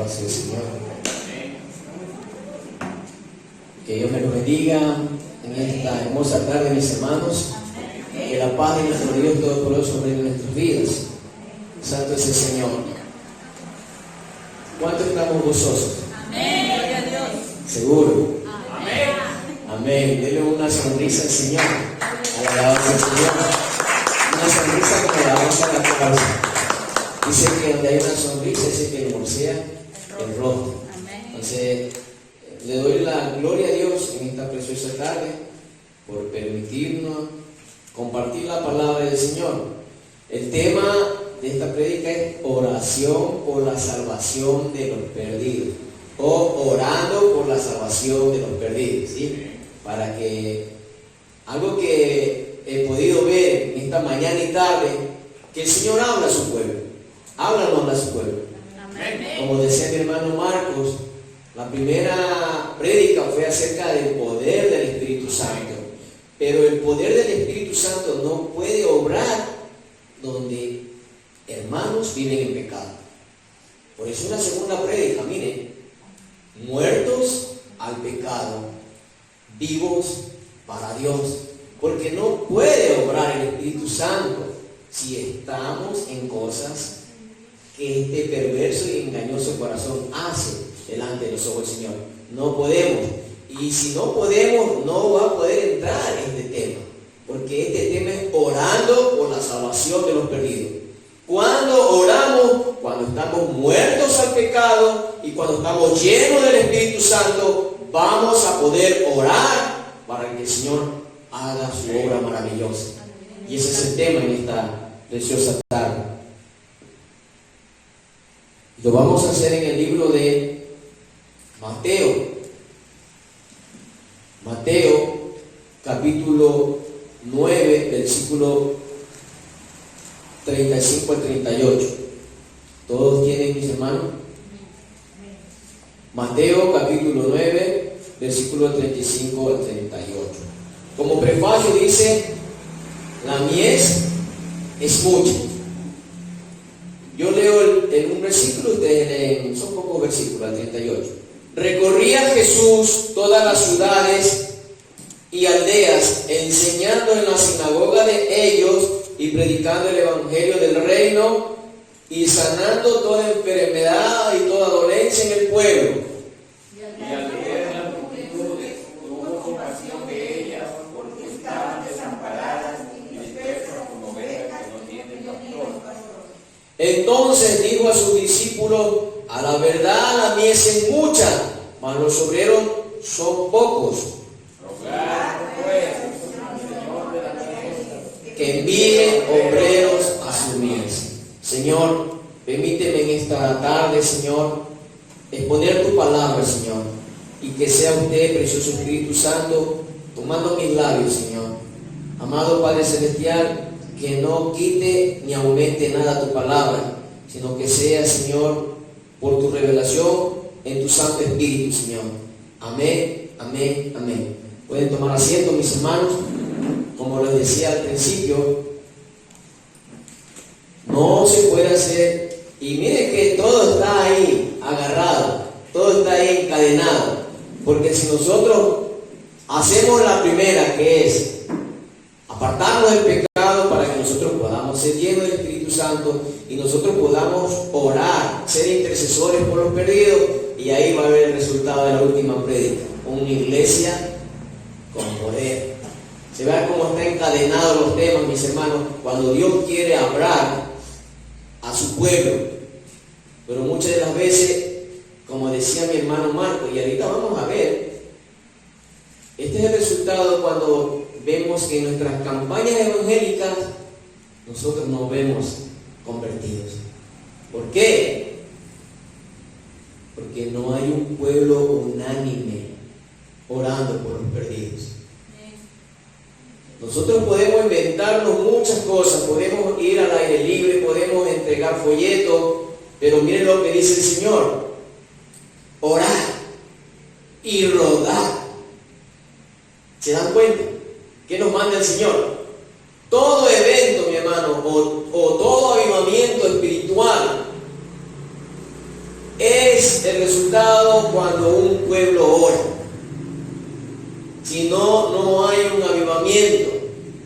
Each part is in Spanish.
sea el Señor. Que Dios me lo bendiga en esta hermosa tarde, mis hermanos. Que la paz de nuestro Dios Todopoderoso sobre nuestras vidas. Santo es el Señor. ¿Cuánto estamos gozosos? Amén. Gloria a Dios. Seguro. Amén. Amén. Denle una sonrisa al Señor. Alabanza al Señor. Una sonrisa como la alabanza a la causa. Dice que donde hay una sonrisa, dice que hermosea el rostro. Entonces, le doy la gloria a Dios en esta preciosa tarde por permitirnos compartir la palabra del Señor. El tema de esta prédica es oración por la salvación de los perdidos, o orando por la salvación de los perdidos, ¿sí? Para que algo que he podido ver en esta mañana y tarde, que el Señor habla a su pueblo. Háblanos a su pueblo. Amén. Como decía mi hermano Marcos, la primera prédica fue acerca del poder del Espíritu Santo. Pero el poder del Espíritu Santo no puede obrar donde hermanos viven en pecado. Por eso una segunda prédica, miren, muertos al pecado, vivos para Dios. Porque no puede obrar el Espíritu Santo si estamos en cosas que este perverso y engañoso corazón hace delante de los ojos del Señor. No podemos. Y si no podemos, no va a poder entrar en este tema. Porque este tema es orando por la salvación de los perdidos. ¿Cuándo oramos? Cuando estamos muertos al pecado y cuando estamos llenos del Espíritu Santo, vamos a poder orar para que el Señor haga su obra maravillosa. Y ese es el tema en esta preciosa tarde. Lo vamos a hacer en el libro de Mateo. Mateo, capítulo 9, versículo 35 al 38. ¿Todos tienen, mis hermanos? Mateo, capítulo 9, versículo 35 al 38. Como prefacio dice, la mies es mucha. Yo leo en un versículo, ustedes leen, son pocos versículos, al 38. Recorría Jesús todas las ciudades y aldeas, enseñando en la sinagoga de ellos y predicando el evangelio del reino y sanando toda enfermedad y toda dolencia en el pueblo. Y al ver las multitudes, tuvo compasión de ellas, porque estaban desamparadas y dispersas como ovejas que no tienen pastor. Entonces dijo a sus discípulos: a la verdad la mies es mucha, mas los obreros son pocos. Rogad pues al Señor de la mies Que envíe obreros a su mies. Señor, permíteme en esta tarde, Señor, exponer tu palabra, Señor, y que sea usted, precioso Espíritu Santo, tomando mis labios, Señor. Amado Padre Celestial, que no quite ni aumente nada tu palabra, sino que sea, Señor, por tu revelación en tu Santo Espíritu, Señor. Amén, amén, amén. Pueden tomar asiento, mis hermanos. Como les decía al principio, no se puede hacer, y miren que todo está ahí agarrado, todo está ahí encadenado, porque si nosotros hacemos la primera, que es apartarnos del pecado para que nosotros podamos ser llenos del Espíritu Santo y nosotros podamos orar, ser intercesores por los perdidos, y ahí va a haber el resultado de la última prédica, una iglesia con poder. Se ve cómo están encadenados los temas, mis hermanos, cuando Dios quiere hablar a su pueblo. Pero muchas de las veces, como decía mi hermano Marco, y ahorita vamos a ver, este es el resultado cuando vemos que en nuestras campañas evangélicas nosotros nos vemos convertidos. ¿Por qué? Porque no hay un pueblo unánime orando por los perdidos. Nosotros podemos inventarnos muchas cosas, podemos ir al aire libre, podemos entregar folletos, pero miren lo que dice el Señor: orar y rodar. ¿Se dan cuenta? ¿Qué nos manda el Señor? Todo evento, mi hermano, o todo avivamiento espiritual es es el resultado cuando un pueblo ora. Si no, no hay un avivamiento.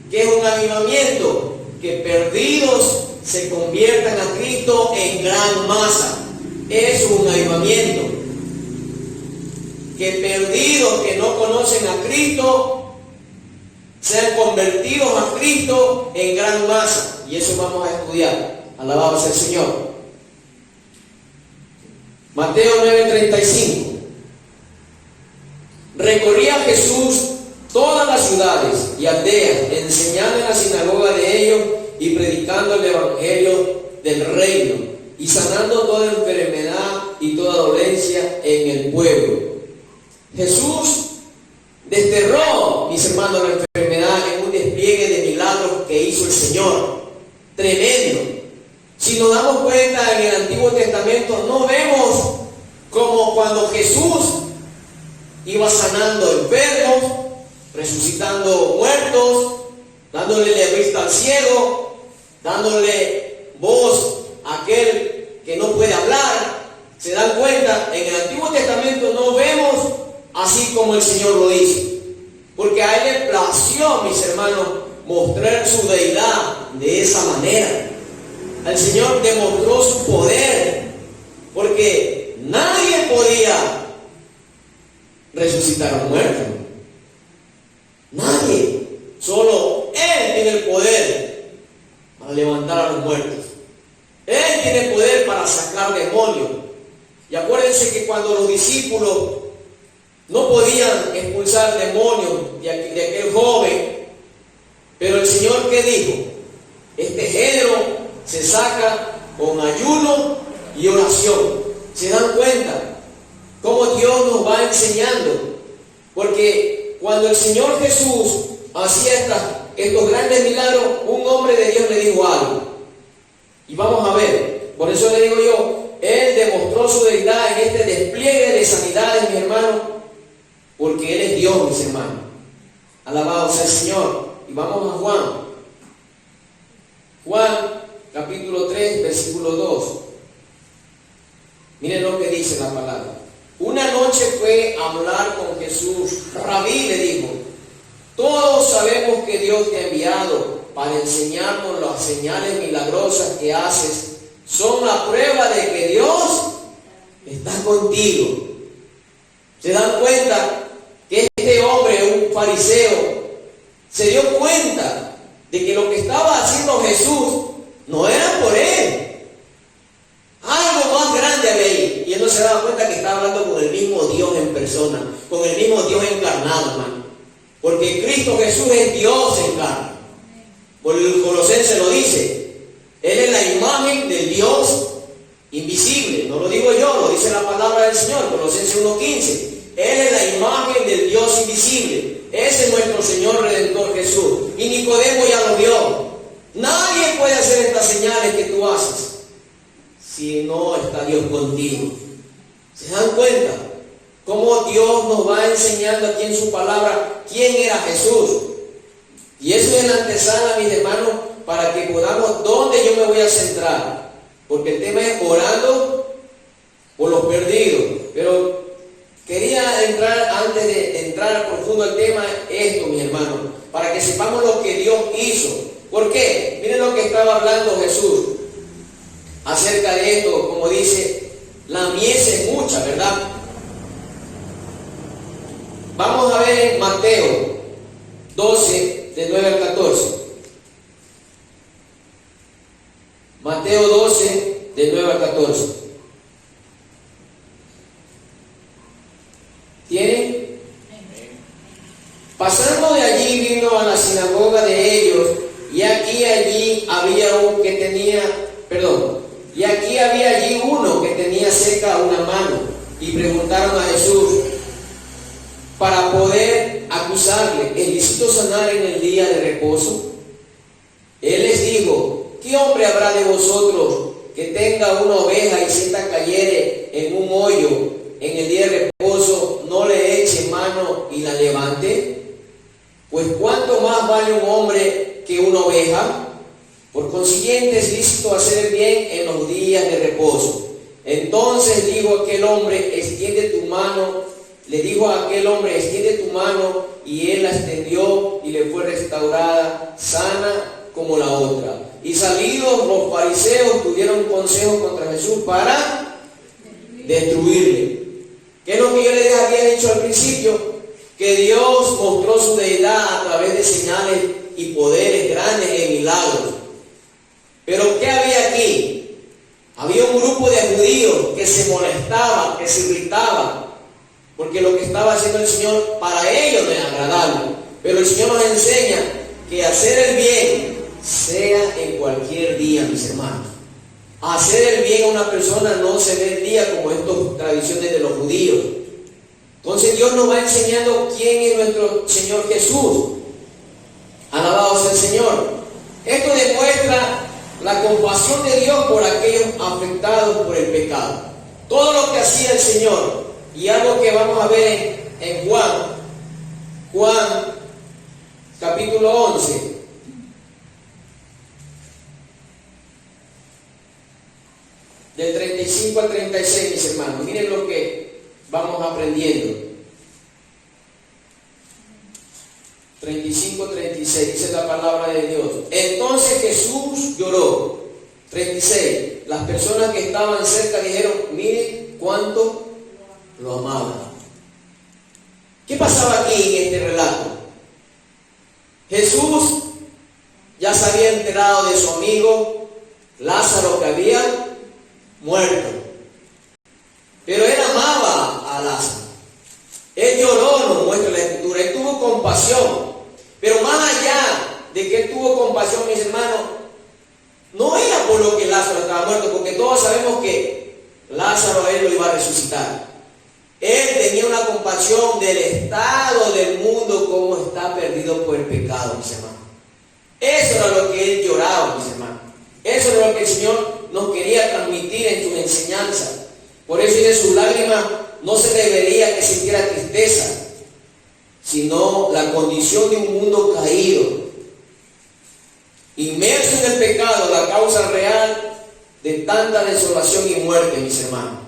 ¿Qué es un avivamiento? Que perdidos se conviertan a Cristo en gran masa. Eso es un avivamiento. Que perdidos que no conocen a Cristo sean convertidos a Cristo en gran masa. Y eso vamos a estudiar. Alabado sea el Señor. Mateo 9:35. Recorría Jesús todas las ciudades y aldeas, enseñando en la sinagoga de ellos y predicando el evangelio del reino y sanando toda enfermedad y toda dolencia en el pueblo. Jesús desterró, mis hermanos, la enfermedad en un despliegue de milagros que hizo el Señor. Tremendo. Si nos damos cuenta en el Antiguo Testamento, no vemos como cuando Jesús iba sanando enfermos, resucitando muertos, dándole la vista al ciego, dándole voz a aquel que no puede hablar. ¿Se dan cuenta? En el Antiguo Testamento no vemos así como el Señor lo hizo, porque a Él le plació, mis hermanos, mostrar su deidad de esa manera. El Señor demostró su poder, porque nadie podía resucitar a un muerto. Nadie. Solo Él tiene el poder para levantar a los muertos. Él tiene poder para sacar demonios. Y acuérdense que cuando los discípulos no podían expulsar demonios de aquel joven, pero el Señor, ¿qué dijo? Este género se saca con ayuno y oración. ¿Se dan cuenta cómo Dios nos va enseñando? Porque cuando el Señor Jesús hacía estos grandes milagros, un hombre de Dios le dijo algo. Y vamos a ver, por eso le digo yo, Él demostró su deidad en este despliegue de sanidades, mi hermano, porque Él es Dios, mis hermanos. Alabado sea el Señor. Y vamos a Juan. Juan, capítulo 3, versículo 2. Miren lo que dice la palabra. Una noche fue a hablar con Jesús. Rabí, le dijo, todos sabemos que Dios te ha enviado para enseñarnos las señales milagrosas que haces. Son la prueba de que Dios está contigo. ¿Se dan cuenta que este hombre, un fariseo, se dio cuenta de que lo que estaba haciendo Jesús no era por él? Algo más grande había ahí. Y él no se daba cuenta que estaba hablando con el mismo Dios en persona, con el mismo Dios encarnado, hermano. Porque Cristo Jesús es Dios en carne. Por el Colosenses lo dice. Él es la imagen del Dios invisible. No lo digo yo, lo dice la palabra del Señor, Colosenses 1:15. Él es la imagen del Dios invisible. Ese es nuestro Señor Redentor Jesús. Y Nicodemo ya lo vio. Nadie puede hacer estas señales que tú haces si no está Dios contigo. ¿Se dan cuenta? Cómo Dios nos va enseñando aquí en su palabra quién era Jesús. Y eso es la antesala, mis hermanos, para que podamos dónde yo me voy a centrar. Porque el tema es orando por los perdidos. Pero quería entrar, antes de entrar profundo al tema, esto, mis hermanos, para que sepamos lo que Dios hizo. ¿Por qué? Miren lo que estaba hablando Jesús acerca de esto, como dice, la mies es mucha, ¿verdad? Vamos a ver en Mateo 12, del 9 al 14. Mateo 12, del 9 al 14. ¿Tienen? Pasando de allí vino a la sinagoga de ellos, y aquí había uno que tenía seca una mano, y preguntaron a Jesús para poder acusarle: ¿es lícito sanar en el día de reposo? Él les dijo: ¿qué hombre habrá de vosotros que tenga una oveja y si ésta cayere en un hoyo en el día de reposo, no le eche mano y la levante? Pues ¿cuánto más vale un hombre que una oveja? Por consiguiente es lícito hacer el bien en los días de reposo. Entonces dijo aquel hombre, extiende tu mano. Le dijo a aquel hombre, extiende tu mano, y él la extendió y le fue restaurada, sana como la otra. Y salidos los fariseos tuvieron consejo contra Jesús para destruirle. ¿Qué es lo que yo les había dicho al principio? Que Dios mostró su deidad a través de señales y poderes grandes en milagros. Pero ¿qué había aquí? Había un grupo de judíos que se molestaban, que se irritaban, porque lo que estaba haciendo el Señor para ellos no era agradable. Pero el Señor nos enseña que hacer el bien, sea en cualquier día, mis hermanos. Hacer el bien a una persona no se ve el día como estas tradiciones de los judíos. Entonces Dios nos va enseñando quién es nuestro Señor Jesús. Alabado sea el Señor. Esto demuestra la compasión de Dios por aquellos afectados por el pecado. Todo lo que hacía el Señor, y algo que vamos a ver en Juan capítulo 11. Del 35 al 36, mis hermanos. Miren lo que vamos aprendiendo. 35, 36, dice la palabra de Dios. Entonces Jesús lloró. 36. Las personas que estaban cerca dijeron, miren cuánto lo amaban. ¿Qué pasaba aquí en este relato? Jesús ya se había enterado de su amigo Lázaro, que había muerto. Pero él amaba a Lázaro. Él lloró, nos muestra la Escritura. Él tuvo compasión. Pero más allá de que él tuvo compasión, mis hermanos, no era por lo que Lázaro estaba muerto, porque todos sabemos que Lázaro él lo iba a resucitar. Él tenía una compasión del estado del mundo, como está perdido por el pecado, mis hermanos. Eso era lo que él lloraba, mis hermanos. Eso era lo que el Señor nos quería transmitir en sus enseñanzas. Por eso de sus lágrimas no se debería que sintiera tristeza, sino la condición de un mundo caído, inmerso en el pecado, la causa real de tanta desolación y muerte, mis hermanos.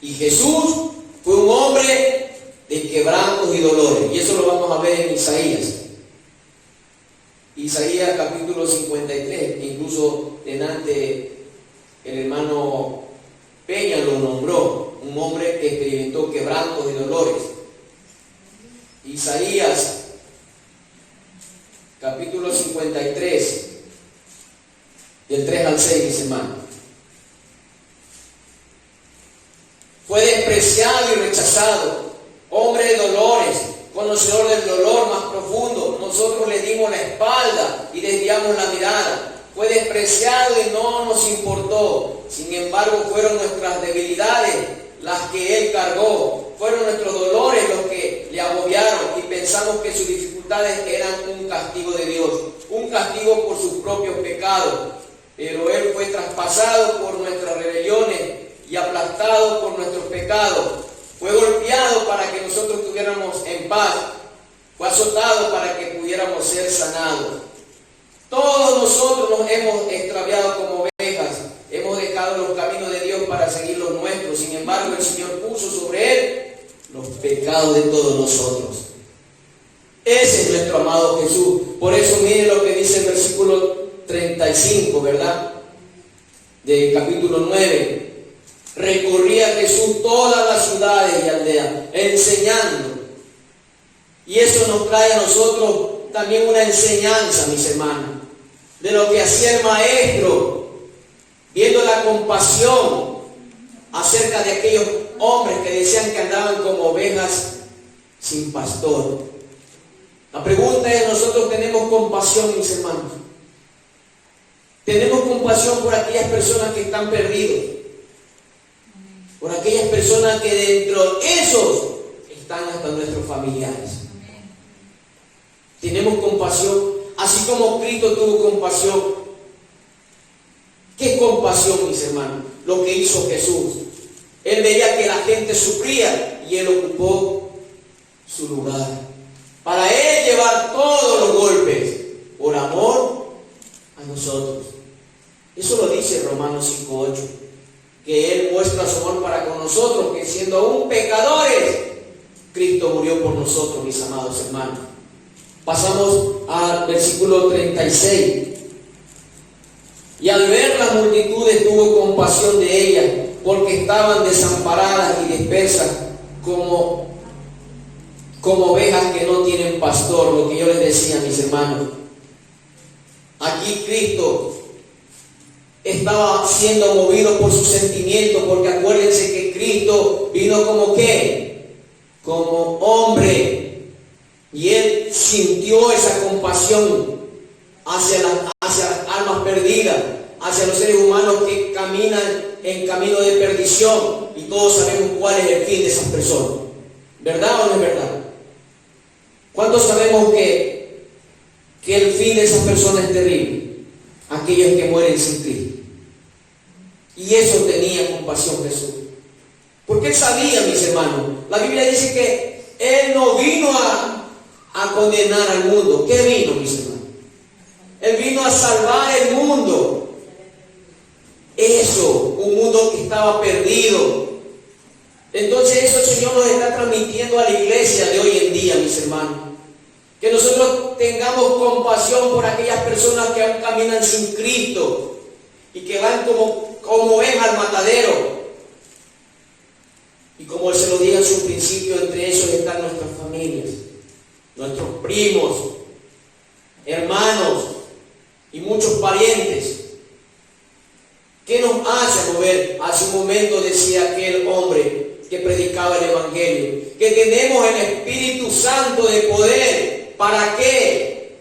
Y Jesús fue un hombre de quebrantos y dolores, y eso lo vamos a ver en Isaías. Isaías capítulo 53, incluso delante el hermano Peña lo nombró, un hombre que experimentó quebrantos y dolores. Isaías capítulo 53, del 3 al 6, mis hermanos. Fue despreciado y rechazado, hombre de dolores, conocedor del dolor más profundo. Nosotros le dimos la espalda y desviamos la mirada. Fue despreciado y no nos importó. Sin embargo, fueron nuestras debilidades las que él cargó. Fueron nuestros dolores los que le agobiaron, y pensamos que sus dificultades eran un castigo de Dios, un castigo por sus propios pecados. Pero él fue traspasado por nuestras rebeliones y aplastado por nuestros pecados. Fue golpeado para que nosotros tuviéramos en paz. Fue azotado para que pudiéramos ser sanados. Todos nosotros nos hemos extraviado como ovejas. Hemos dejado los caminos de Dios para seguir los nuestros. Sin embargo, el Señor puso sobre él los pecados de todos nosotros. Ese es nuestro amado Jesús. Por eso miren lo que dice el versículo 35, ¿verdad? Del capítulo 9. Recorría Jesús todas las ciudades y aldeas, enseñando. Y eso nos trae a nosotros también una enseñanza, mis hermanos, de lo que hacía el maestro, viendo la compasión acerca de aquellos hombres que decían que andaban como ovejas sin pastor. La pregunta es, ¿nosotros tenemos compasión, mis hermanos? ¿Tenemos compasión por aquellas personas que están perdidos? Por aquellas personas que dentro de esos están hasta nuestros familiares. Tenemos compasión, así como Cristo tuvo compasión. ¿Qué compasión, mis hermanos? Lo que hizo Jesús. Él veía que la gente sufría y él ocupó su lugar. Para él llevar todos los golpes por amor a nosotros. Eso lo dice Romanos 5:8. que Él muestra su amor para con nosotros, que siendo aún pecadores, Cristo murió por nosotros, mis amados hermanos. Pasamos al versículo 36. Y al ver las multitudes tuvo compasión de ellas, porque estaban desamparadas y dispersas como ovejas que no tienen pastor, lo que yo les decía, mis hermanos. Aquí Cristo estaba siendo movido por sus sentimientos, porque acuérdense que Cristo vino como ¿qué? Como hombre, y Él sintió esa compasión hacia las almas perdidas, hacia los seres humanos que caminan en camino de perdición, y todos sabemos cuál es el fin de esas personas. ¿Verdad o no es verdad? ¿Cuántos sabemos que el fin de esas personas es terrible? Aquellos que mueren sin Cristo. Y eso tenía compasión Jesús. Porque Él sabía, mis hermanos. La Biblia dice que Él no vino a condenar al mundo. ¿Qué vino, mis hermanos? Él vino a salvar el mundo. Eso, un mundo que estaba perdido. Entonces eso el Señor nos está transmitiendo a la iglesia de hoy en día, mis hermanos. Que nosotros tengamos compasión por aquellas personas que aún caminan sin Cristo y que van como ovejas al matadero. Y como se lo dije en su principio, entre esos están nuestras familias, nuestros primos, hermanos y muchos parientes. ¿Qué nos hace mover? Hace un momento decía aquel hombre que predicaba el Evangelio, que tenemos el Espíritu Santo de poder. ¿Para qué?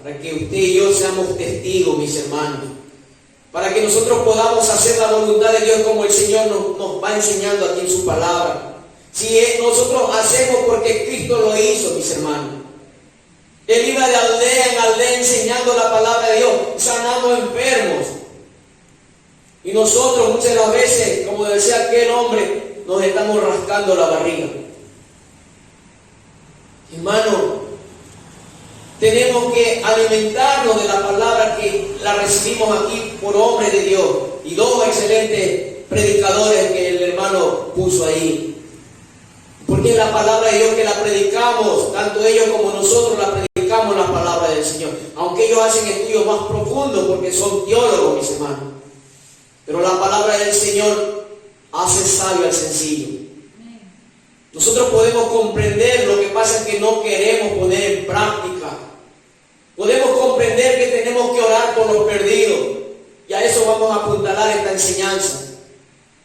Para que usted y yo seamos testigos, mis hermanos. Para que nosotros podamos hacer la voluntad de Dios como el Señor nos va enseñando aquí en su palabra. Si nosotros hacemos porque Cristo lo hizo, mis hermanos. Él iba de aldea en aldea enseñando la palabra de Dios, sanando enfermos. Y nosotros muchas de las veces, como decía aquel hombre, nos estamos rascando la barriga. Hermano, tenemos que alimentarnos de la palabra que la recibimos aquí por hombres de Dios y dos excelentes predicadores que el hermano puso ahí. Porque es la palabra de Dios que la predicamos, tanto ellos como nosotros la predicamos, la palabra del Señor. Aunque ellos hacen estudios más profundos porque son teólogos, mis hermanos. Pero la palabra del Señor hace sabio al sencillo. Nosotros podemos comprender, lo que pasa es que no queremos poner en práctica. Podemos comprender que tenemos que orar por los perdidos. Y a eso vamos a apuntalar esta enseñanza.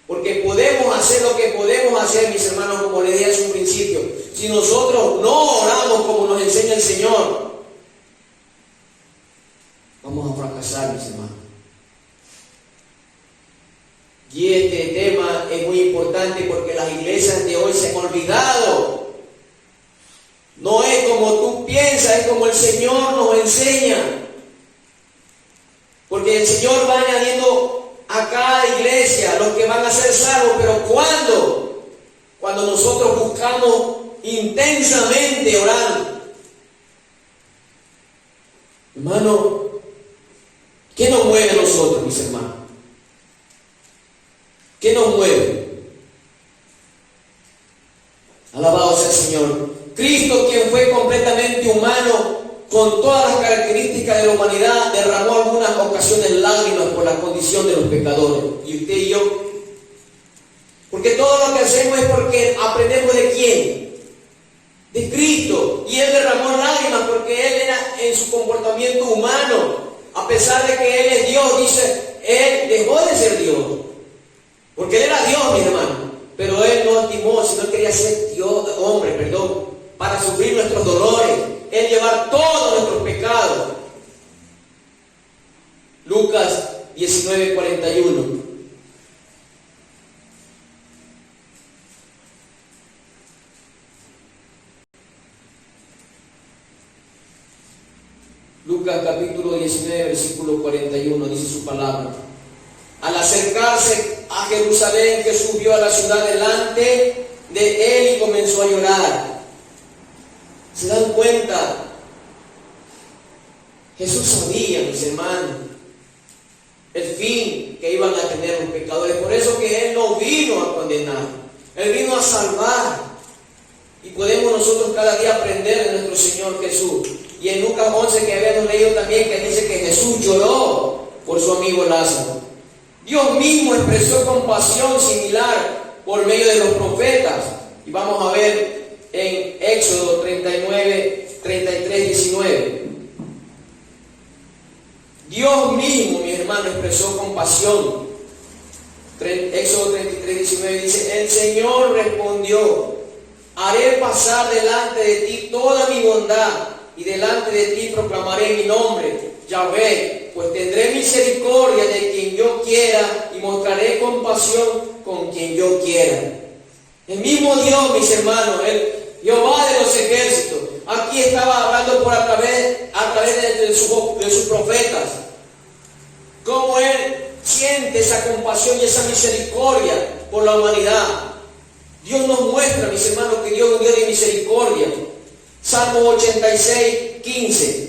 Porque podemos hacer lo que podemos hacer, mis hermanos, como les dije en un principio. Si nosotros no oramos como nos enseña el Señor, vamos a fracasar, mis hermanos. Y este tema es muy importante porque las iglesias de hoy se han olvidado. No es como tú piensas, es como el Señor nos enseña. Porque el Señor va añadiendo a cada iglesia los que van a ser salvos. Pero ¿cuándo? Cuando nosotros buscamos intensamente orar. Hermano, ¿qué nos mueve a nosotros, mis hermanos? ¿Qué nos mueve? Alabado sea el Señor. Cristo, quien fue completamente humano, con todas las características de la humanidad, derramó algunas ocasiones lágrimas por la condición de los pecadores. ¿Y usted y yo? Porque todo lo que hacemos es porque aprendemos ¿de quién? De Cristo. Y Él derramó lágrimas porque Él era en su comportamiento humano. A pesar de que Él es Dios, dice, Él dejó de ser Dios. Porque Él era Dios, mis hermanos. Pero Él no estimó, sino quería ser Dios, hombre, para sufrir nuestros dolores. Él llevar todos nuestros pecados. Lucas 19:41. Lucas capítulo 19, versículo 41, dice su palabra. Al acercarse a Jerusalén, Jesús vio a la ciudad delante de él y comenzó a llorar. ¿Se dan cuenta? Jesús sabía, mis hermanos. el fin que iban a tener los pecadores. Por eso que Él no vino a condenar, Él vino a salvar. Y podemos nosotros cada día aprender de nuestro Señor Jesús. Y en Lucas 11 que habíamos leído también, que dice que Jesús lloró por su amigo Lázaro. Dios mismo expresó compasión similar por medio de los profetas. Y vamos a ver en Éxodo 39, 33, 19. Dios mismo, mis hermanos, expresó compasión. Éxodo 33, 19 dice: el Señor respondió: haré pasar delante de ti toda mi bondad, y delante de ti proclamaré mi nombre, Yahvé, pues tendré misericordia de quien yo quiera y mostraré compasión con quien yo quiera. El mismo Dios, mis hermanos, el Jehová de los ejércitos, aquí estaba hablando a través de sus profetas, cómo Él siente esa compasión y esa misericordia por la humanidad. Dios nos muestra, mis hermanos, que Dios es un Dios de misericordia. Salmo 86, 15.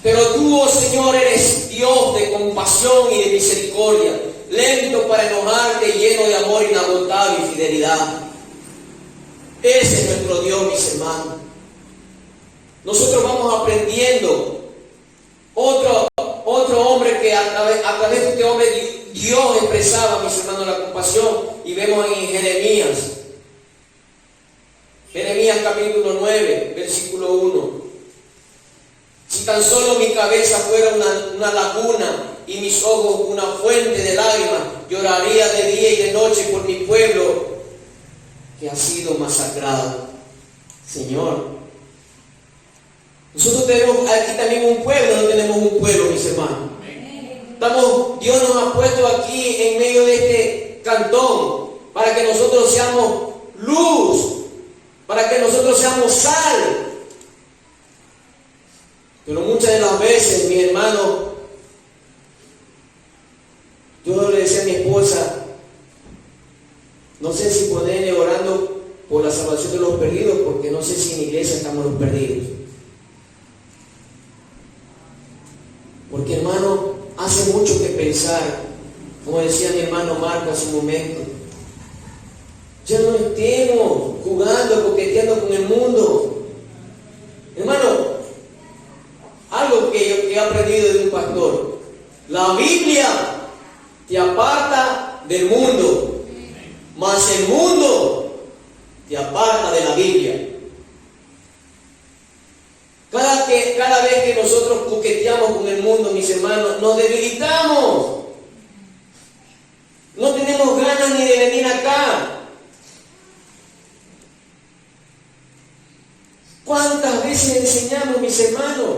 Pero tú, oh Señor, eres Dios de compasión y de misericordia, lento para enojarte, lleno de amor inagotable y fidelidad. Ese es nuestro Dios, mis hermanos. Nosotros vamos aprendiendo. Otro hombre que a través de este hombre Dios expresaba, mis hermanos, la compasión, y vemos en Jeremías capítulo 9, versículo 1. Si tan solo mi cabeza fuera una laguna y mis ojos una fuente de lágrimas, lloraría de día y de noche por mi pueblo que ha sido masacrado. Señor, nosotros tenemos aquí también un pueblo, no tenemos un pueblo, mis hermanos. Dios nos ha puesto aquí en medio de este cantón para que nosotros seamos luz, para que nosotros seamos sal. Pero muchas de las veces, mi hermano, yo le decía a mi esposa, no sé si ponerle orando por la salvación de los perdidos, porque no sé si en la iglesia estamos los perdidos. Porque, hermano, hace mucho que pensar, como decía mi hermano Marco hace un momento, ya no estemos jugando, coqueteando con el mundo. Hermano, algo que he aprendido de un pastor: la Biblia te aparta del mundo, mas el mundo te aparta de la Biblia. Cada vez que nosotros coqueteamos con el mundo, mis hermanos, nos debilitamos. No tenemos ganas ni de venir acá. ¿Cuántas veces enseñamos, mis hermanos?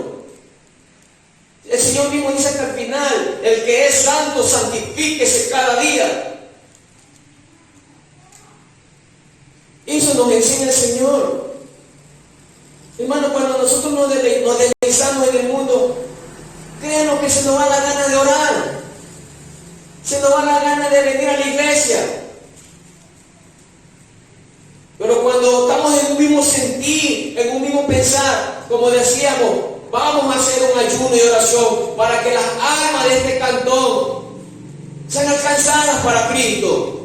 El Señor mismo dice hasta el final: el que es santo, santifíquese cada día. Eso nos enseña el Señor. Hermano, cuando nosotros nos deslizamos en el mundo, créanos que se nos va la gana de orar, se nos va la gana de venir a la iglesia. Pero cuando estamos en un mismo sentir, en un mismo pensar, como decíamos, vamos a hacer un ayuno y oración para que las almas de este cantón sean alcanzadas para Cristo.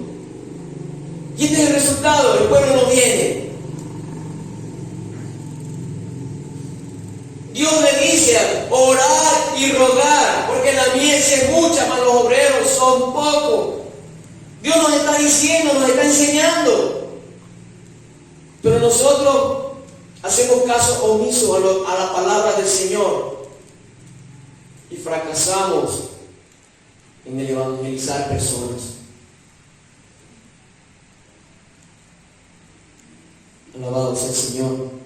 Y este es el resultado: el pueblo no viene. Dios le dice: orar y rogar, porque la mies es mucha, mas los obreros son pocos. Dios nos está diciendo, nos está enseñando. Pero nosotros hacemos caso omiso a la palabra del Señor y fracasamos en el evangelizar personas. Alabado sea el Señor.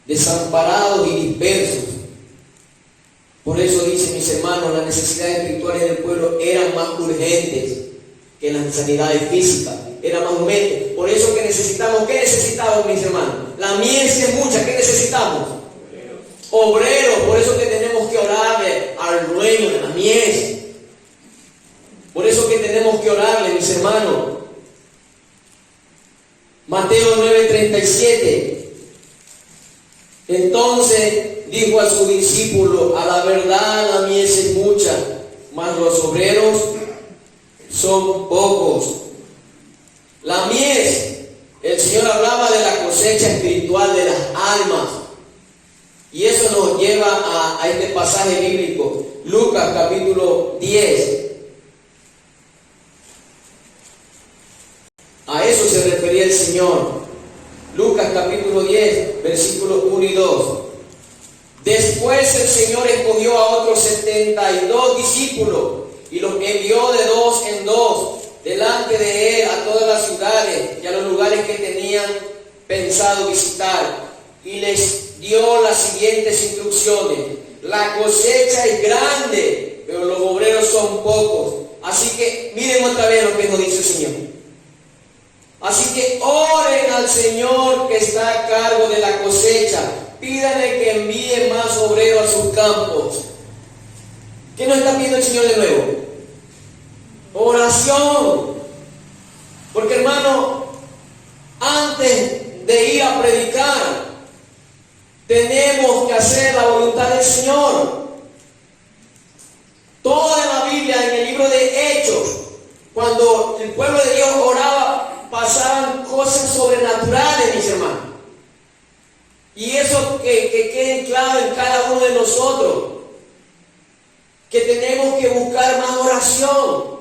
Desamparados y dispersos. Por eso dice, mis hermanos, las necesidades espirituales del pueblo eran más urgentes que las sanidades físicas. Eran más urgentes. Por eso que necesitamos, ¿qué necesitamos, mis hermanos? La mies es mucha, ¿qué necesitamos? Obreros. Por eso que tenemos que orarle al dueño de la mies. Por eso que tenemos que orarle, mis hermanos. Mateo 9:37. Entonces dijo a su discípulo: a la verdad la mies es mucha, mas los obreros son pocos. La mies, el Señor hablaba de la cosecha espiritual de las almas. Y eso nos lleva a este pasaje bíblico, Lucas capítulo 10. A eso se refería el Señor. Lucas capítulo 10, versículos 1 y 2. Después el Señor escogió a otros 72 discípulos y los envió de dos en dos delante de él a todas las ciudades y a los lugares que tenían pensado visitar. Y les dio las siguientes instrucciones: la cosecha es grande, pero los obreros son pocos. Así que miren otra vez lo que nos dice el Señor. Así que oren al Señor que está a cargo de la cosecha. Pídanle que envíe más obreros a sus campos. ¿Qué nos está pidiendo el Señor de nuevo? Oración. Porque, hermano, antes de ir a predicar, tenemos que hacer la voluntad del Señor. Toda la Biblia, en el libro de Hechos, cuando el pueblo de Dios oraba, pasaban cosas sobrenaturales, mis hermanos. Y eso que quede claro en cada uno de nosotros, que tenemos que buscar más oración,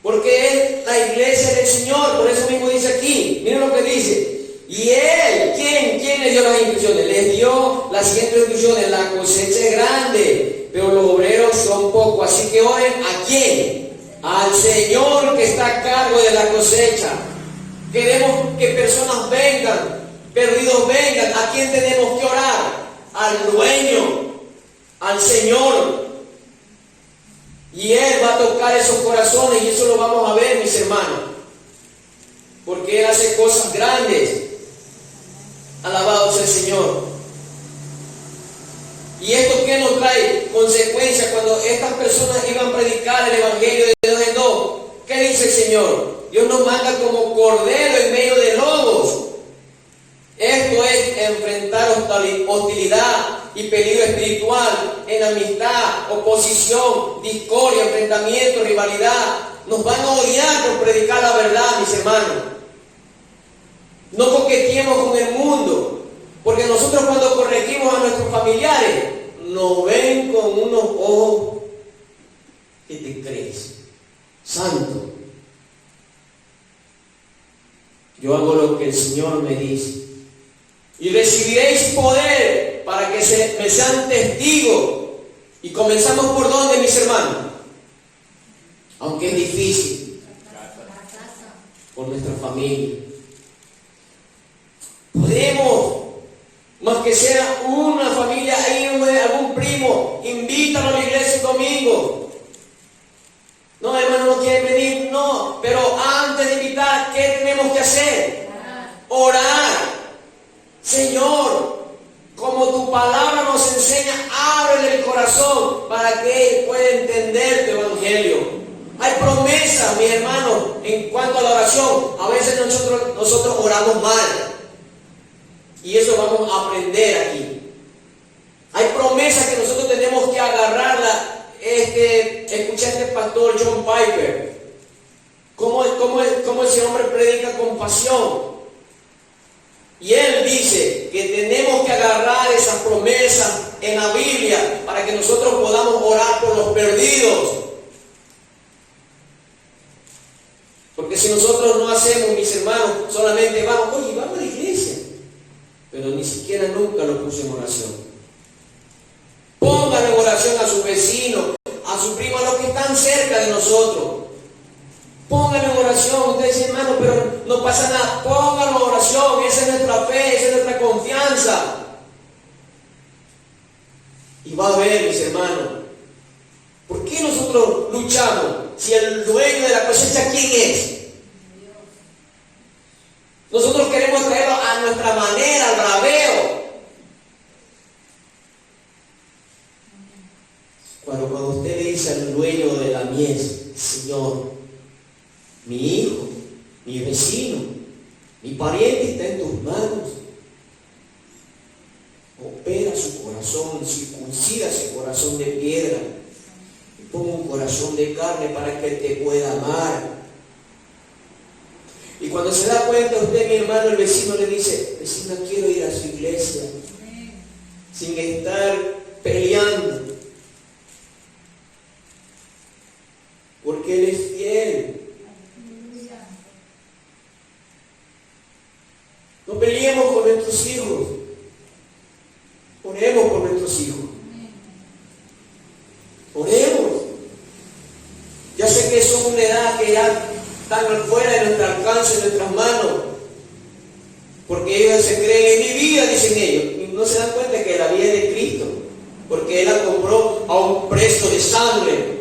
porque es la iglesia del Señor. Por eso mismo dice aquí, miren lo que dice. Y Él, ¿quién le dio las instrucciones? Les dio las siguientes instrucciones: la cosecha es grande, pero los obreros son pocos. Así que oren, ¿a quién? Al Señor que está a cargo de la cosecha. Queremos que personas vengan, perdidos vengan. ¿A quién tenemos que orar? Al dueño, al Señor. Y Él va a tocar esos corazones, y eso lo vamos a ver, mis hermanos, porque Él hace cosas grandes. Alabado sea el Señor. ¿Y esto qué nos trae? Consecuencias. Cuando estas personas iban a predicar el Evangelio de dos en dos, ¿qué dice el Señor? Dios nos manda como cordero en medio de lobos. Esto es enfrentar hostilidad y peligro espiritual, enemistad, oposición, discordia, enfrentamiento, rivalidad. Nos van a odiar por predicar la verdad, mis hermanos. No coqueteemos con el mundo, porque nosotros cuando corregimos a nuestros familiares, nos ven con unos ojos. ¿Qué te crees? Santo. Yo hago lo que el Señor me dice. Y recibiréis poder para que me sean testigos. Y comenzamos por dónde, mis hermanos, aunque es difícil, por nuestra familia. Podemos, más que sea una familia, ahí algún primo, invítalo a la iglesia un domingo. No, hermano, no quiere venir, no. Pero antes de invitar, ¿qué tenemos que hacer? Orar. Señor, como tu palabra nos enseña, ábrele el corazón para que Él pueda entender tu evangelio. Hay promesas, mi hermano, en cuanto a la oración. A veces nosotros oramos mal. Y eso vamos a aprender aquí. Hay promesas que nosotros tenemos que agarrarla. Escuché a este pastor John Piper. Cómo ese hombre predica con pasión. Y él dice que tenemos que agarrar esas promesas en la Biblia para que nosotros podamos orar por los perdidos. Porque si nosotros no hacemos, mis hermanos, solamente vamos a la iglesia, pero ni siquiera nunca lo puse en oración. Pónganle en oración a su vecino, a su primo, a los que están cerca de nosotros. Pónganlo en oración. Ustedes dicen, hermano, pero no pasa nada. Pónganlo en oración. Esa es nuestra fe, esa es nuestra confianza. Y va a ver, mis hermanos, ¿por qué nosotros luchamos si el dueño de la cosecha, quién es? Nosotros queremos traerlo a nuestra manera, al braveo. Cuando usted le dice al dueño de la mies, vecino, mi pariente está en tus manos. Opera su corazón, circuncida su corazón de piedra y ponga un corazón de carne para que Él te pueda amar. Y cuando se da cuenta usted, mi hermano, el vecino le dice: vecina, quiero ir a su iglesia, sin estar peleando, porque Él es fiel. No peleemos con nuestros hijos, oremos por nuestros hijos, oremos. Ya sé que son una edad que ya están fuera de nuestro alcance, de nuestras manos, porque ellos se creen en mi vida, dicen ellos, y no se dan cuenta que la vida es de Cristo, porque Él la compró a un precio de sangre.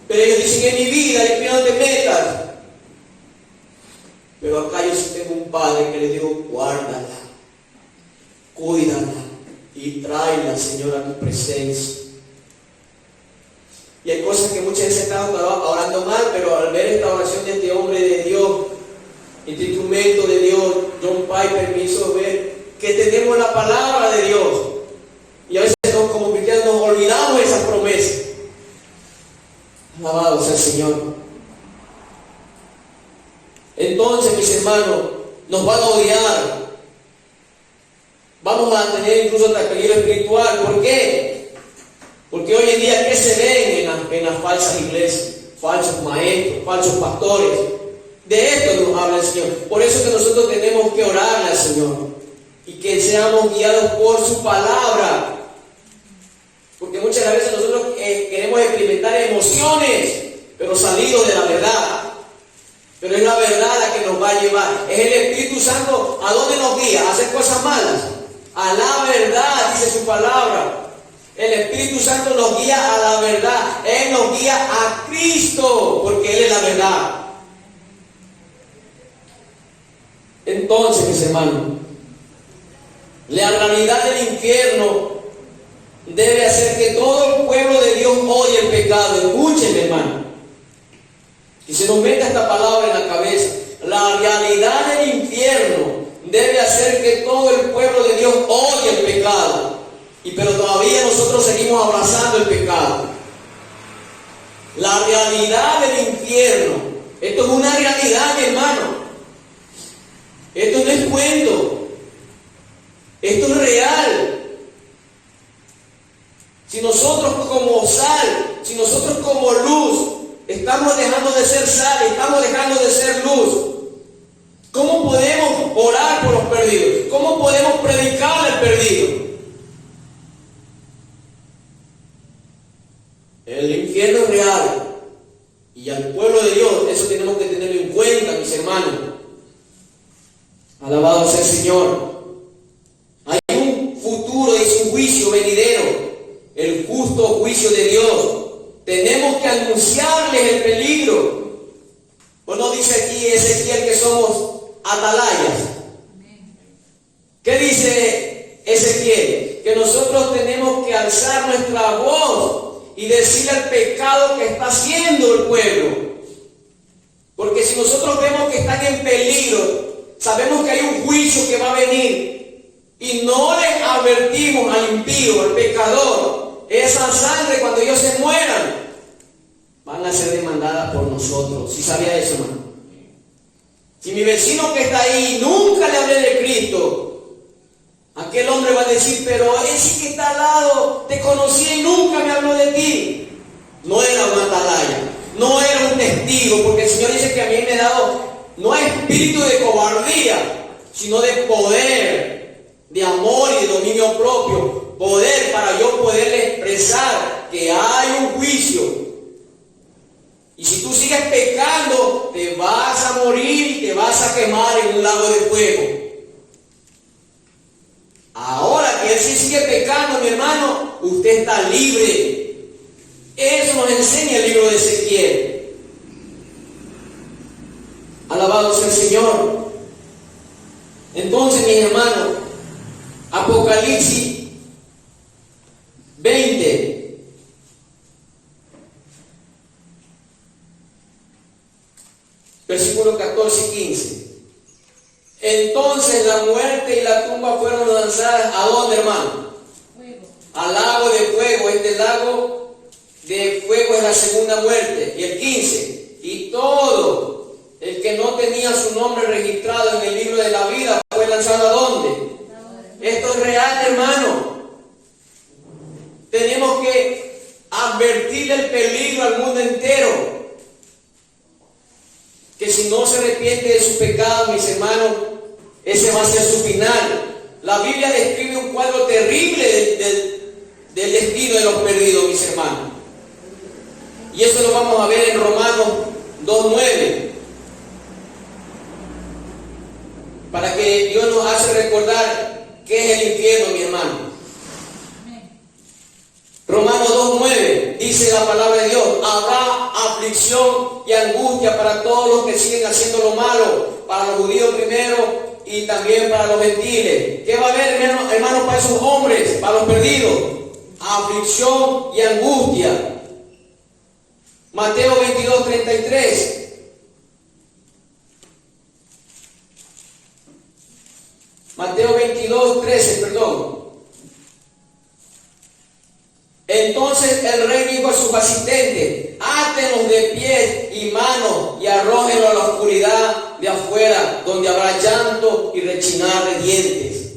Pero ellos dicen: en mi vida, y no te metas. Pero acá yo sí tengo un padre que le digo: guárdala, cuídala y tráela, Señor, a mi presencia. Y hay cosas que muchas veces estamos orando mal, pero al ver esta oración de este hombre de Dios, este instrumento de Dios, John Piper, me hizo ver que tenemos la palabra de Dios. Y a veces como cristianos nos olvidamos de esas promesas. Alabado sea el Señor. Entonces, mis hermanos, nos van a odiar. Vamos a tener incluso hasta peligro espiritual. ¿Por qué? Porque hoy en día, ¿qué se ven en las falsas iglesias? Falsos maestros, falsos pastores. De esto nos habla el Señor. Por eso es que nosotros tenemos que orarle al Señor y que seamos guiados por su palabra. Porque muchas veces nosotros queremos experimentar emociones, pero salidos de la verdad. Pero es la verdad la que nos va a llevar. Es el Espíritu Santo. ¿A dónde nos guía? ¿A hacer cosas malas? A la verdad, dice su palabra. El Espíritu Santo nos guía a la verdad. Él nos guía a Cristo, porque Él es la verdad. Entonces, mis hermanos, la realidad del infierno debe hacer que todo el pueblo de Dios odie el pecado. Escuchen, hermano, y se nos meta esta palabra en la cabeza. La realidad del infierno debe hacer que todo el pueblo de Dios odie el pecado. Pero todavía nosotros seguimos abrazando el pecado. La realidad del infierno. Esto es una realidad, mi hermano. Esto no es cuento. Esto es real. Si nosotros como sal, si nosotros como luz, estamos dejando de ser sal, estamos dejando de ser luz, ¿cómo podemos orar por los perdidos? ¿Cómo podemos predicar al perdido? El infierno es real. Y al pueblo de Dios, eso tenemos que tenerlo en cuenta, mis hermanos. Alabado sea el Señor. Hay un futuro y su juicio venidero, el justo juicio de Dios. Tenemos que anunciarles el peligro. ¿O no dice aquí Ezequiel que somos atalayas? ¿Qué dice Ezequiel? Que nosotros tenemos que alzar nuestra voz y decirle al pecado que está haciendo el pueblo. Porque si nosotros vemos que están en peligro, sabemos que hay un juicio que va a venir, y no les advertimos al impío, al pecador, esa sangre cuando ellos se mueran van a ser demandadas por nosotros. ¿Sí sabía eso, hermano? Si mi vecino que está ahí nunca le hablé de Cristo, aquel hombre va a decir: pero ese que está al lado te conocí y nunca me habló de ti. No era un atalaya, no era un testigo, porque el Señor dice que a mí me ha dado no espíritu de cobardía, sino de poder, de amor y de dominio propio. Poder para yo poderle expresar que hay un juicio. Y si tú sigues pecando, te vas a morir y te vas a quemar en un lago de fuego. Ahora que él sí sigue pecando, mi hermano, usted está libre. Eso nos enseña el libro de Ezequiel. Alabado sea el Señor. Entonces, mis hermanos, Apocalipsis 20. Versículo 14 14 y 15. Entonces la muerte y la tumba fueron lanzadas, ¿a dónde, hermano? Al lago de fuego. Este lago de fuego es la segunda muerte. Y el 15. Y todo el que no tenía su nombre registrado en el libro de la vida fue lanzado, ¿a dónde? Esto es real, hermano. Tenemos que advertir el peligro al mundo entero. Que si no se arrepiente de sus pecados, mis hermanos, ese va a ser su final. La Biblia describe un cuadro terrible del destino de los perdidos, mis hermanos. Y eso lo vamos a ver en Romanos 2:9. Para que Dios nos hace recordar qué es el infierno, mi hermano. Romanos 2:9 dice la palabra de Dios: habrá aflicción y angustia para todos los que siguen haciendo lo malo, para los judíos primero y también para los gentiles. ¿Qué va a haber, hermanos, para esos hombres, para los perdidos? Aflicción y angustia. Mateo 22:33. Mateo 22:13, perdón. Entonces el rey dijo a sus asistentes: átenlos de pies y manos y arrójenlos a la oscuridad de afuera, donde habrá llanto y rechinar de dientes.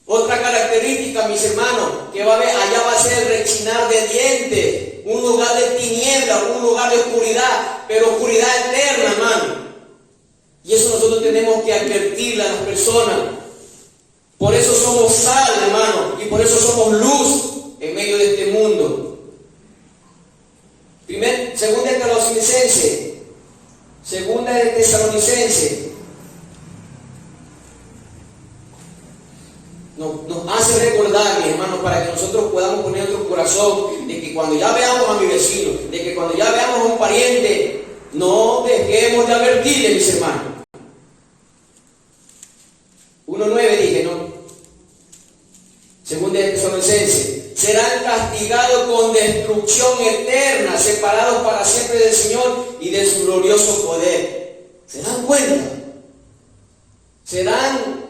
Otra característica, mis hermanos, que va a haber, allá va a ser el rechinar de dientes, un lugar de tinieblas, un lugar de oscuridad, pero oscuridad eterna, hermano. Y eso nosotros tenemos que advertirle a las personas. Por eso somos sal, hermano, y por eso somos luz en medio de este mundo. Segunda de Tesalonicenses nos hace recordar, mis hermanos, para que nosotros podamos poner nuestro corazón de que cuando ya veamos a mi vecino, de que cuando ya veamos a un pariente, no dejemos de advertirle, mis hermanos. 1:9 dije, ¿no? Segunda de Tesalonicenses: serán castigados con destrucción eterna, separados para siempre del Señor y de su glorioso poder. ¿Se dan cuenta? Serán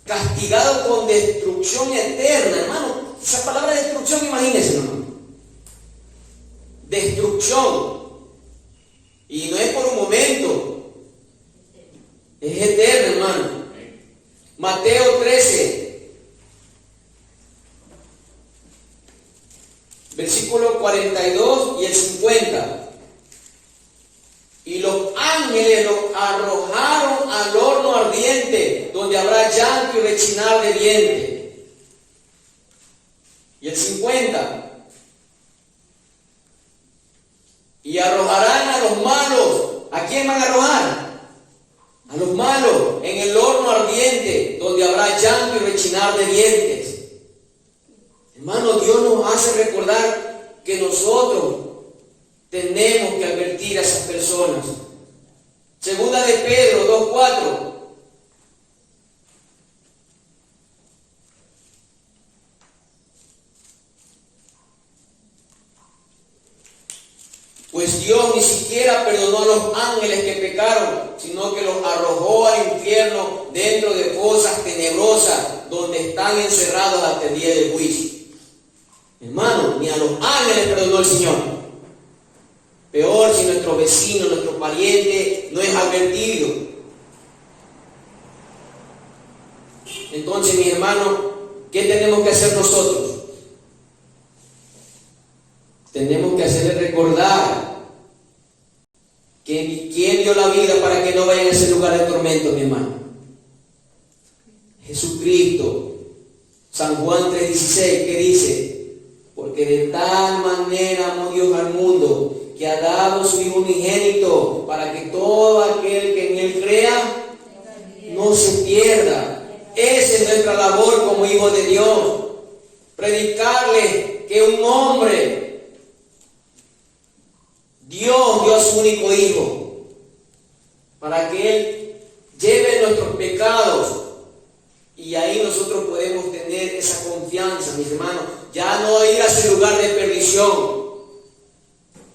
castigados con destrucción eterna, hermano. Esa palabra destrucción, imagínense, hermano. Destrucción. Y no es por un momento, es eterna, hermano. Mateo 13, versículo 42 y el 50. Y los ángeles los arrojaron al horno ardiente, donde habrá llanto y rechinar de dientes. Y el 50. Y arrojarán a los malos. ¿A quién van a arrojar? A los malos en el horno ardiente, donde habrá llanto y rechinar de dientes. Hermano, Dios nos hace recordar que nosotros tenemos que advertir a esas personas. Segunda de Pedro 2:4. Pues Dios ni siquiera perdonó a los ángeles que pecaron, sino que los arrojó al infierno, dentro de fosas tenebrosas, donde están encerrados hasta el día del juicio. Hermano, ni a los ángeles perdonó el Señor. Peor si nuestro vecino, nuestro pariente no es advertido. Entonces, mis hermanos, ¿qué tenemos que hacer nosotros? Tenemos que hacerle recordar que quién dio la vida para que no vayan a ese lugar de tormento, mi hermano. Jesucristo. San Juan 3:16, ¿qué dice? Porque de tal manera amó Dios al mundo, que ha dado su Hijo unigénito, para que todo aquel que en Él crea no se pierda. Esa es nuestra labor como hijos de Dios. Predicarle que un hombre, Dios dio a su único Hijo, para que Él lleve nuestros pecados. Y ahí nosotros podemos tener esa confianza, mis hermanos. Ya no ir a ese lugar de perdición.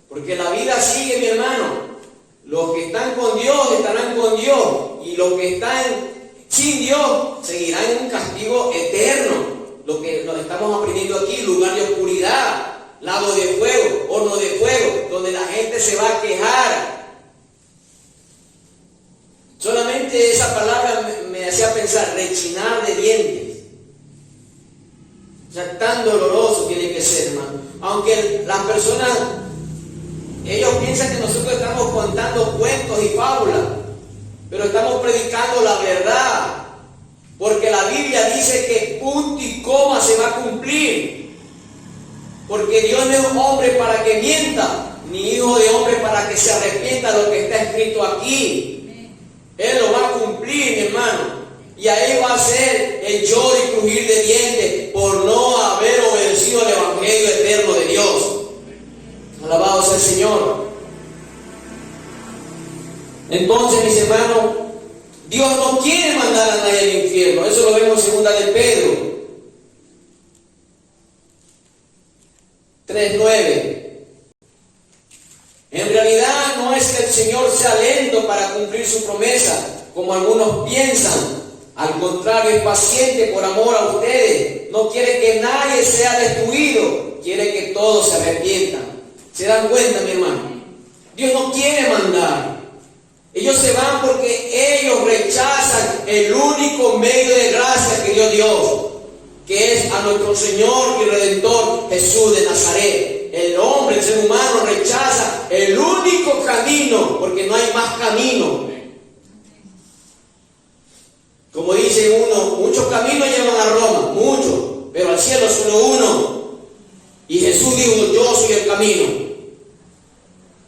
Porque la vida sigue, mi hermano. Los que están con Dios estarán con Dios, y los que están sin Dios seguirán en un castigo eterno. Lo que nos estamos aprendiendo aquí, lugar de oscuridad, lago de fuego, horno de fuego, donde la gente se va a quejar. Solamente esa palabra me hacía pensar, rechinar de dientes. O sea, tan doloroso tiene que ser, hermano. Aunque las personas, ellos piensan que nosotros estamos contando cuentos y fábulas, pero estamos predicando la verdad, porque la Biblia dice que punto y coma se va a cumplir, porque Dios no es hombre para que mienta, ni hijo de hombre para que se arrepienta de lo que está escrito aquí. Él lo va a cumplir, mi hermano, y ahí va a ser el lloro y crujir de dientes por no haber obedecido el evangelio eterno de Dios. Alabado sea el Señor. Entonces, mis hermanos, Dios no quiere mandar a nadie al infierno. Eso lo vemos en 2 de Pedro 3:9. En realidad no es que el Señor sea lento para cumplir su promesa, como algunos piensan. Al contrario, es paciente por amor a ustedes. No quiere que nadie sea destruido, quiere que todos se arrepientan. ¿Se dan cuenta, mi hermano? Dios no quiere mandar. Ellos se van porque ellos rechazan el único medio de gracia que dio Dios, que es a nuestro Señor y Redentor Jesús de Nazaret. El hombre, el ser humano, rechaza el único camino, porque no hay más camino. Como dice uno, muchos caminos llevan a Roma, muchos, pero al cielo solo uno. Y Jesús dijo, yo soy el camino.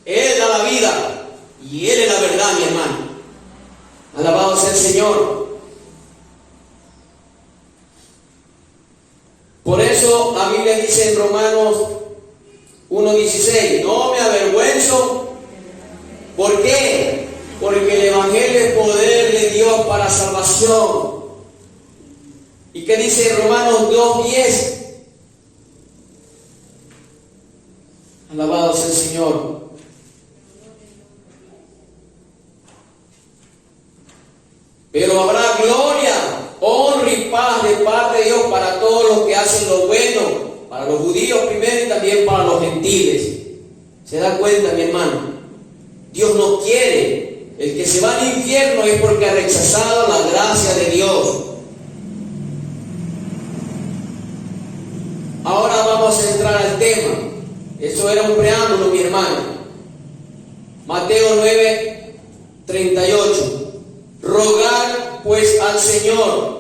Él da la vida y Él es la verdad, mi hermano. Alabado sea el Señor. Por eso la Biblia dice en Romanos 1:16, no me avergüenzo. ¿Por qué? Porque el Evangelio es poder de Dios para salvación. ¿Y qué dice Romanos 2:10? Alabado sea el Señor. Pero habrá gloria, honra y paz de parte de Dios para todos los que hacen lo bueno, para los judíos primero y también para los gentiles. ¿Se da cuenta, mi hermano? Dios no quiere. El que se va al infierno es porque ha rechazado la gracia de Dios. Ahora vamos a entrar al tema. Eso era un preámbulo, mi hermano. Mateo 9:38. Rogad pues al Señor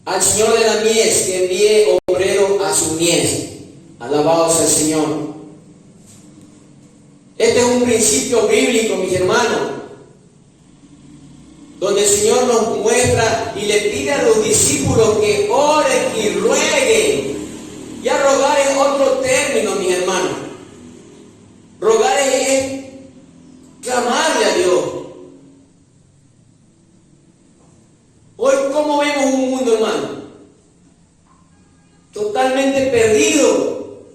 al Señor de la mies, que envíe obrero a su mies. Alabado sea el Señor. Este es un principio bíblico, mis hermanos, donde el Señor nos muestra y le pide a los discípulos que oren y rueguen. Ya rogar es otro término, mis hermanos. Rogar es clamarle a Dios. Hoy, ¿cómo vemos un mundo, hermano? Totalmente perdido.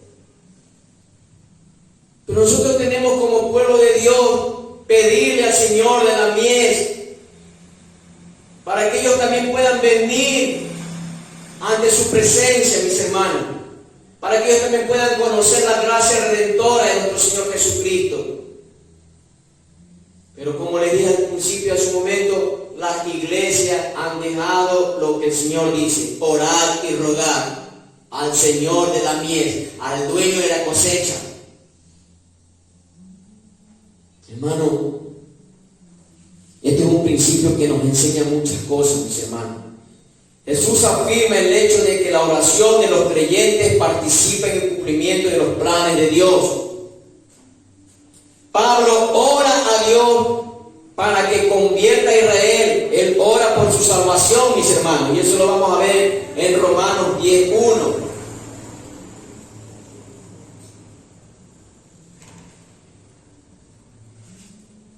Pero nosotros tenemos como pueblo de Dios pedirle al Señor de la mies para que ellos también puedan venir ante su presencia, mis hermanos, para que ellos también puedan conocer la gracia redentora de nuestro Señor Jesucristo. Pero como les dije al principio, a su momento, las iglesias han dejado lo que el Señor dice: orar y rogar al Señor de la mies, al dueño de la cosecha. Hermano, este es un principio que nos enseña muchas cosas, mis hermanos. Jesús afirma el hecho de que la oración de los creyentes participa en el cumplimiento de los planes de Dios. Pablo ora a Dios para que convierta a Israel. Él ora por su salvación, mis hermanos, y eso lo vamos a ver en Romanos 10:1.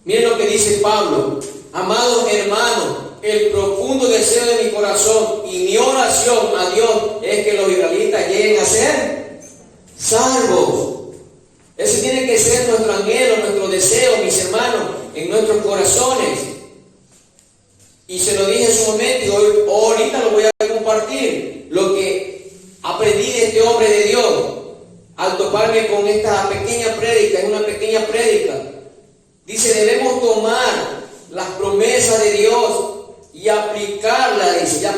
Miren lo que dice Pablo: amados hermanos, el profundo deseo de mi corazón y mi oración a Dios es que los israelitas lleguen a ser salvos. Ese tiene que ser nuestro anhelo, nuestro deseo, mis hermanos, en nuestros corazones. Y se lo dije en su momento y hoy, ahorita lo voy a compartir. Lo que aprendí de este hombre de Dios al toparme con esta pequeña prédica, es una pequeña prédica. Dice, debemos tomar las promesas de Dios y aplicarla, dice,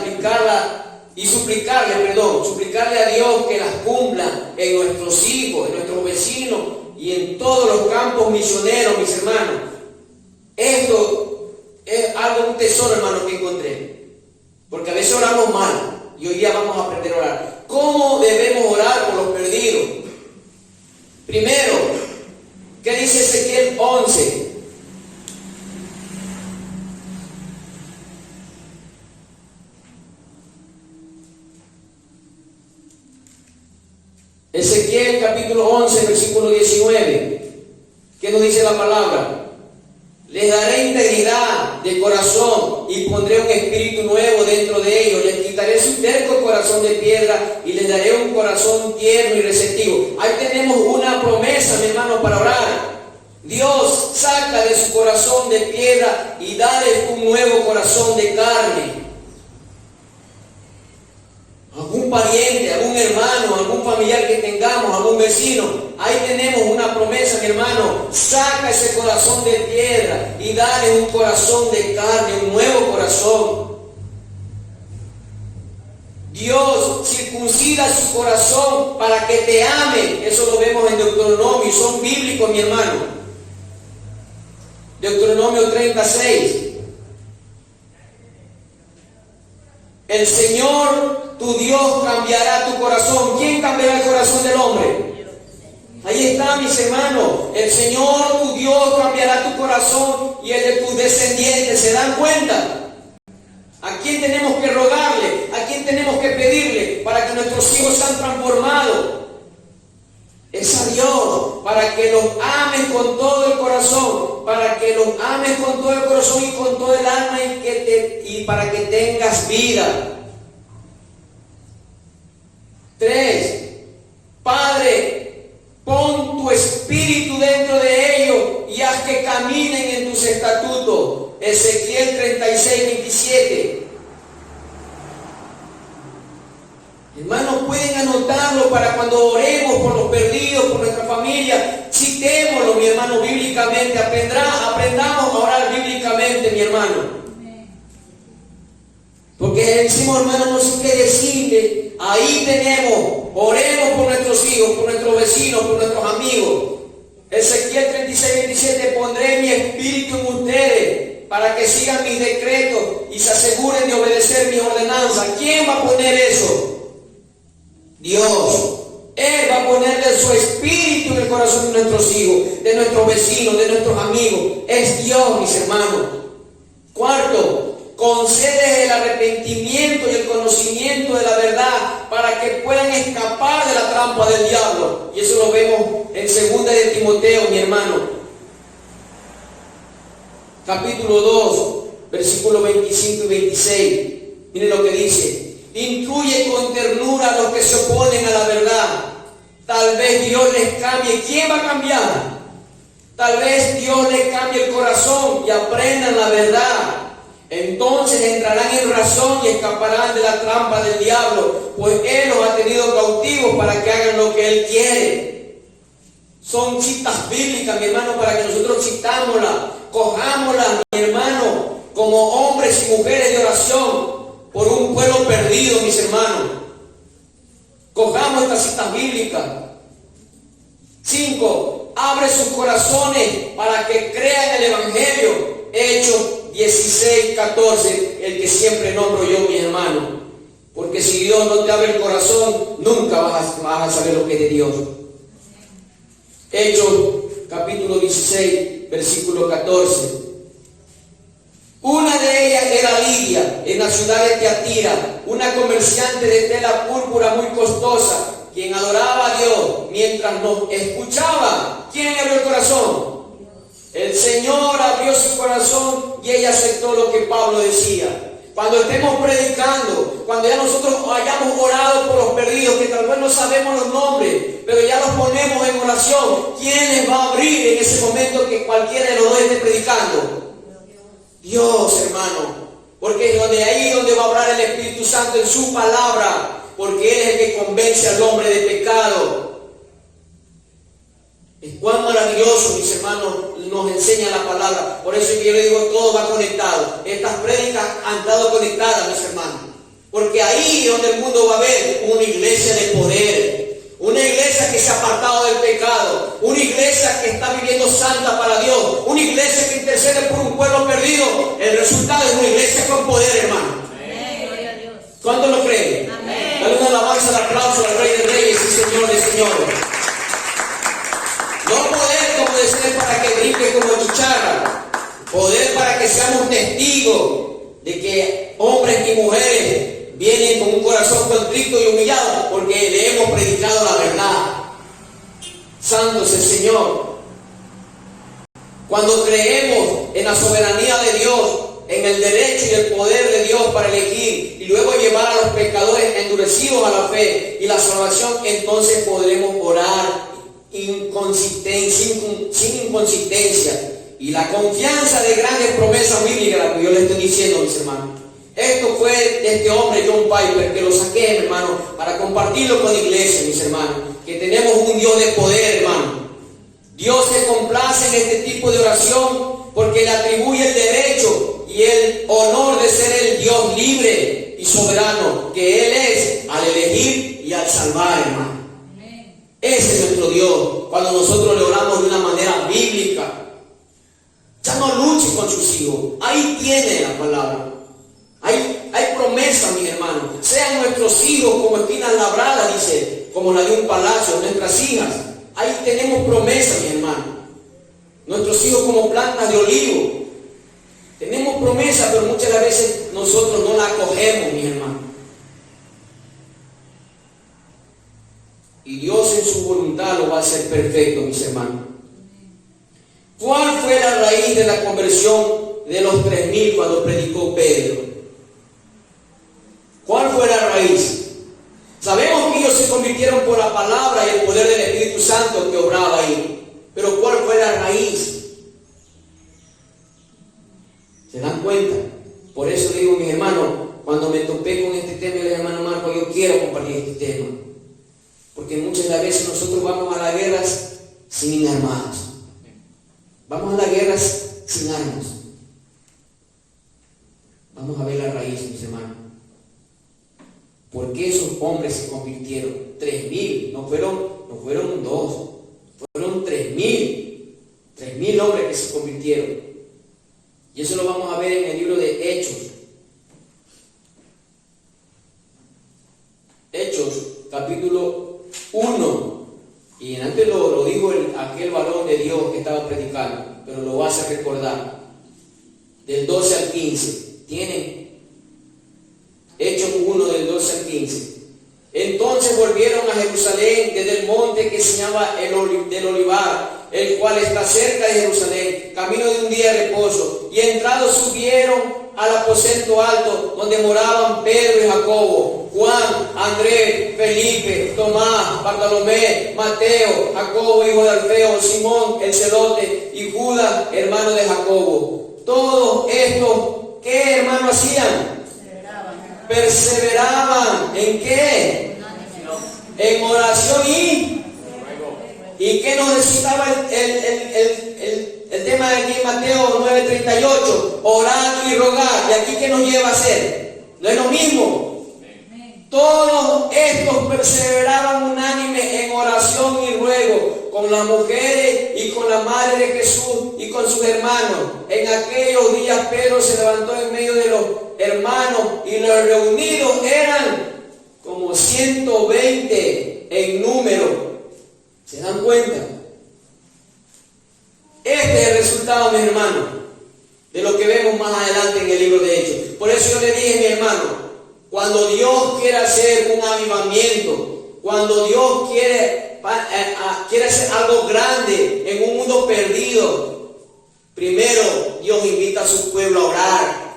y suplicarle a Dios que las cumpla en nuestros hijos, en nuestros vecinos y en todos los campos misioneros, mis hermanos. Esto es algo, un tesoro, hermano, que encontré. Porque a veces oramos mal y hoy día vamos a aprender a orar. ¿Cómo debemos orar por los perdidos? Primero, ¿qué dice Ezequiel 11? Ezequiel capítulo 11, versículo 19. ¿Qué nos dice la palabra? Les daré integridad de corazón y pondré un espíritu nuevo dentro de ellos. Les quitaré su terco corazón de piedra y les daré un corazón tierno y receptivo. Ahí tenemos una promesa, mi hermano, para orar. Dios saca de su corazón de piedra y dale un nuevo corazón de carne. Algún pariente, algún hermano, algún familiar que tengamos, algún vecino, ahí tenemos una promesa, mi hermano. Saca ese corazón de piedra y dale un corazón de carne, un nuevo corazón. Dios circuncida su corazón para que te ame. Eso lo vemos en Deuteronomio, son bíblicos, mi hermano. Deuteronomio 36. El Señor, tu Dios, cambiará tu corazón. ¿Quién cambiará el corazón del hombre? Ahí está, mis hermanos. El Señor, tu Dios, cambiará tu corazón y el de tus descendientes. ¿Se dan cuenta? ¿A quién tenemos que rogarle? ¿A quién tenemos que pedirle para que nuestros hijos sean transformados? Es a Dios, para que los ames con todo el corazón, para que los ames con todo el corazón y con todo el alma y para que tengas vida. 3. Padre, pon tu espíritu dentro de ellos y haz que caminen en tus estatutos. Ezequiel 36, 27. Hermanos, pueden anotarlo para cuando oremos por los perdidos, por nuestra familia. Citémoslo, mi hermano, bíblicamente. Aprendamos a orar bíblicamente, mi hermano. Porque decimos, hermano, no sé qué decirle. Ahí tenemos, oremos por nuestros hijos, por nuestros vecinos, por nuestros amigos. Ezequiel 36, 27, pondré mi espíritu en ustedes para que sigan mis decretos y se aseguren de obedecer mis ordenanzas. ¿Quién va a poner eso? Dios. Él va a ponerle su espíritu en el corazón de nuestros hijos, de nuestros vecinos, de nuestros amigos. Es Dios, mis hermanos. 4, concede el arrepentimiento y el conocimiento de la verdad para que puedan escapar de la trampa del diablo. Y eso lo vemos en 2 de Timoteo, mi hermano. Capítulo 2, versículos 25 y 26. Miren lo que dice. Instruye con ternura a los que se oponen a la verdad. Tal vez Dios les cambie. ¿Quién va a cambiar? Tal vez Dios les cambie el corazón y aprendan la verdad. Entonces entrarán en razón y escaparán de la trampa del diablo, pues Él los ha tenido cautivos para que hagan lo que Él quiere. Son citas bíblicas, mi hermano, para que nosotros citámoslas, cojámoslas, mi hermano, como hombres y mujeres de oración por un pueblo perdido, mis hermanos. Cojamos estas citas bíblicas. 5. Abre sus corazones para que crean el Evangelio. Hechos 16, 14, el que siempre nombro yo, mis hermanos. Porque si Dios no te abre el corazón, nunca vas a saber lo que es de Dios. Hechos capítulo 16, versículo 14. Una de ellas era Lidia, en la ciudad de Tiatira, una comerciante de tela púrpura muy costosa, quien adoraba a Dios mientras nos escuchaba. ¿Quién abrió el corazón? El Señor abrió su corazón y ella aceptó lo que Pablo decía. cuando estemos predicando, cuando ya nosotros hayamos orado por los perdidos, que tal vez no sabemos los nombres, pero ya los ponemos en oración, ¿quién va a abrir en ese momento que cualquiera de los dos esté predicando? Dios, hermano, porque es ahí donde va a hablar el Espíritu Santo en su palabra, porque Él es el que convence al hombre de pecado. Es cuán maravilloso, mis hermanos, nos enseña la palabra. Por eso yo le digo, todo va conectado. Estas prédicas han estado conectadas, mis hermanos, porque ahí es donde el mundo va a ver una iglesia de poder, una iglesia que se ha apartado del pecado, una iglesia que está viviendo santa para Dios, una iglesia que intercede por un pueblo perdido. El resultado es una iglesia con poder, hermano. Gloria a Dios. ¿Cuántos lo creen? Amén. Dale una alabanza, un aplauso al Rey de Reyes y Señor de Señores. No poder, como decir, para que brinque como chicharra. Poder para que seamos testigos de que hombres y mujeres vienen con un corazón contrito y humillado porque le hemos predicado la verdad. Santo es el Señor. Cuando creemos en la soberanía de Dios, en el derecho y el poder de Dios para elegir y luego llevar a los pecadores endurecidos a la fe y la salvación, entonces podremos orar sin inconsistencia, y la confianza de grandes promesas bíblicas que yo le estoy diciendo, mis hermanos. Esto fue de este hombre John Piper, que lo saqué, mi hermano, para compartirlo con la iglesia, mis hermanos, que tenemos un Dios de poder, hermano. Dios se complace en este tipo de oración porque le atribuye el derecho y el honor de ser el Dios libre y soberano que Él es al elegir y al salvar, hermano. Ese es nuestro Dios. Cuando nosotros le oramos de una manera bíblica, ya no luche con sus hijos. Ahí tiene la palabra. Hay promesa, mis hermanos. Sean nuestros hijos como espinas labradas, dice, como la de un palacio, nuestras hijas. Ahí tenemos promesa, mis hermanos. Nuestros hijos como plantas de olivo. Tenemos promesa, pero muchas veces nosotros no la acogemos, mis hermanos. Y Dios en su voluntad lo va a hacer perfecto, mis hermanos. ¿Cuál fue la raíz de la conversión de los 3,000 cuando predicó Pedro? ¿Cuál fue la raíz? Sabemos que ellos se convirtieron por la palabra y el poder del Espíritu Santo que obraba ahí. Pero ¿cuál fue la raíz? ¿Se dan cuenta? Por eso digo, mis hermanos, cuando me topé con este tema, el hermano Marco, yo quiero compartir este tema. Porque muchas de las veces nosotros vamos a las guerras sin armados. Vamos a las guerras sin armas. Vamos a ver la raíz, mis hermanos. ¿Por qué esos hombres se convirtieron? 3,000, no fueron 2, fueron 3,000. 3,000 hombres que se convirtieron. Y eso lo vamos a ver en el libro de Hechos. Hechos, capítulo 1. Y antes lo dijo aquel varón de Dios que estaba predicando, pero lo vas a recordar. Del 12 al 15. ¿Tienen? Hechos 1 del 12 al 15. Entonces volvieron a Jerusalén desde el monte que se llama del Olivar, el cual está cerca de Jerusalén, camino de un día de reposo. Y entrados subieron al aposento alto, donde moraban Pedro y Jacobo, Juan, Andrés, Felipe, Tomás, Bartolomé, Mateo, Jacobo, hijo de Alfeo, Simón, el celote, y Judas, hermano de Jacobo. Todos estos, ¿qué hermano hacían? Perseveraban. ¿En qué? En oración y ¿qué nos necesitaba el tema de aquí en Mateo 9:38? Orar y rogar. ¿Y aquí qué nos lleva a hacer? ¿No es lo mismo? Todos estos perseveraban unánime en oración y ruego con las mujeres y con la madre de Jesús y con sus hermanos. En aquellos días Pedro se levantó en medio de los hermanos y los reunidos eran como 120 en número. ¿Se dan cuenta? Este es el resultado, mis hermanos, de lo que vemos más adelante en el libro de Hechos. Por eso yo le dije, mi hermano, cuando Dios quiere hacer un avivamiento, cuando Dios quiere hacer algo grande en un mundo perdido, primero Dios invita a su pueblo a orar.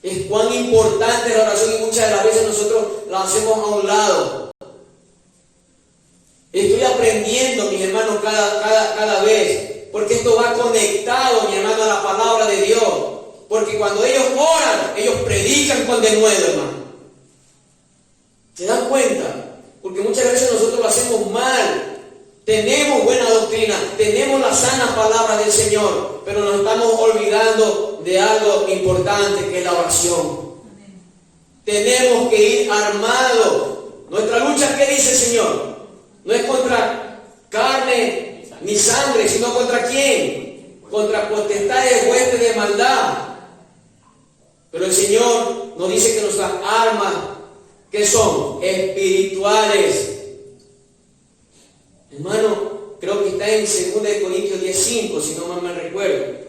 Es cuán importante la oración y muchas de las veces nosotros la hacemos a un lado. Estoy aprendiendo, mis hermanos, cada vez, porque esto va conectado, mi hermano, a la palabra de Dios. Porque cuando ellos oran, ellos predican con denuedo, hermano. ¿Se dan cuenta? Porque muchas veces nosotros lo hacemos mal. Tenemos buena doctrina, tenemos la sana palabra del Señor, pero nos estamos olvidando de algo importante, que es la oración. Tenemos que ir armados. Nuestra lucha, ¿qué dice el Señor? No es contra carne ni sangre, sino contra quién? Contra potestades, huestes de maldad. Pero el Señor nos dice que nuestras armas, ¿qué son? Espirituales. Hermano, creo que está en 2 Corintios 10:5, si no mal me recuerdo.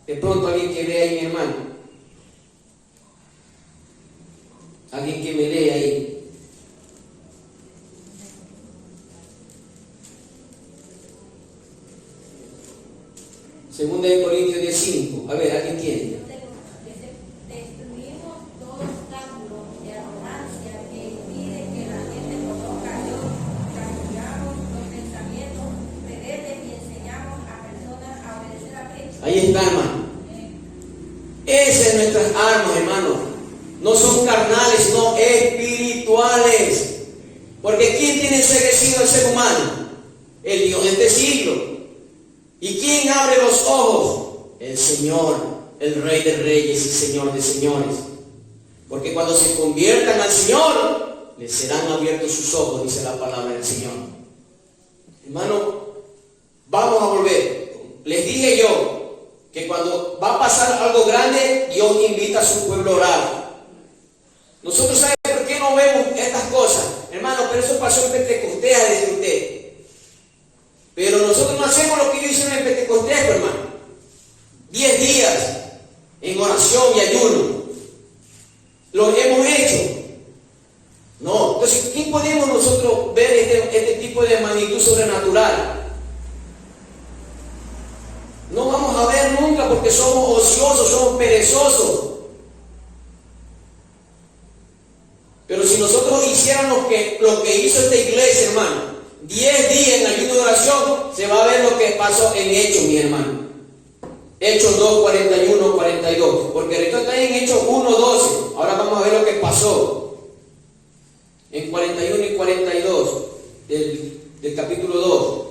De pronto alguien que vea ahí, mi hermano. Alguien que me lea ahí. 2 Corintios 10:5. A ver, ¿alguien tiene? Destruimos todo obstáculo de arrogancia que impide que la gente conozca a Dios. Castigamos los pensamientos rebeldes y enseñamos a personas a obedecer a Cristo. Ahí está, hermano. Esas son nuestras armas, hermano. No son carnales, sino espirituales. Porque ¿quién tiene enseguecido al ser humano? El Dios de este siglo. ¿Y quién abre los ojos? El Señor, el Rey de Reyes y Señor de Señores. Porque cuando se conviertan al Señor, les serán abiertos sus ojos, dice la palabra del Señor. Hermano, vamos a volver. Les dije yo que cuando va a pasar algo grande, Dios invita a su pueblo a orar. Nosotros sabemos por qué no vemos estas cosas. Hermano, pero eso pasó en Pentecostés, desde usted. Pero nosotros no hacemos lo que ellos hicieron en Pentecostés, hermano. 10 días en oración y ayuno. Lo hemos hecho. No. Entonces, ¿quién podemos nosotros ver este tipo de magnitud sobrenatural? No vamos a ver nunca porque somos ociosos, somos perezosos. Pero si nosotros hiciéramos lo que hizo esta iglesia, hermano, 10 días en ayuno de oración, se va a ver lo que pasó en Hechos, mi hermano. Hechos 2, 41, 42. Porque ahorita está en Hechos 1, 12. Ahora vamos a ver lo que pasó en 41 y 42 del capítulo 2.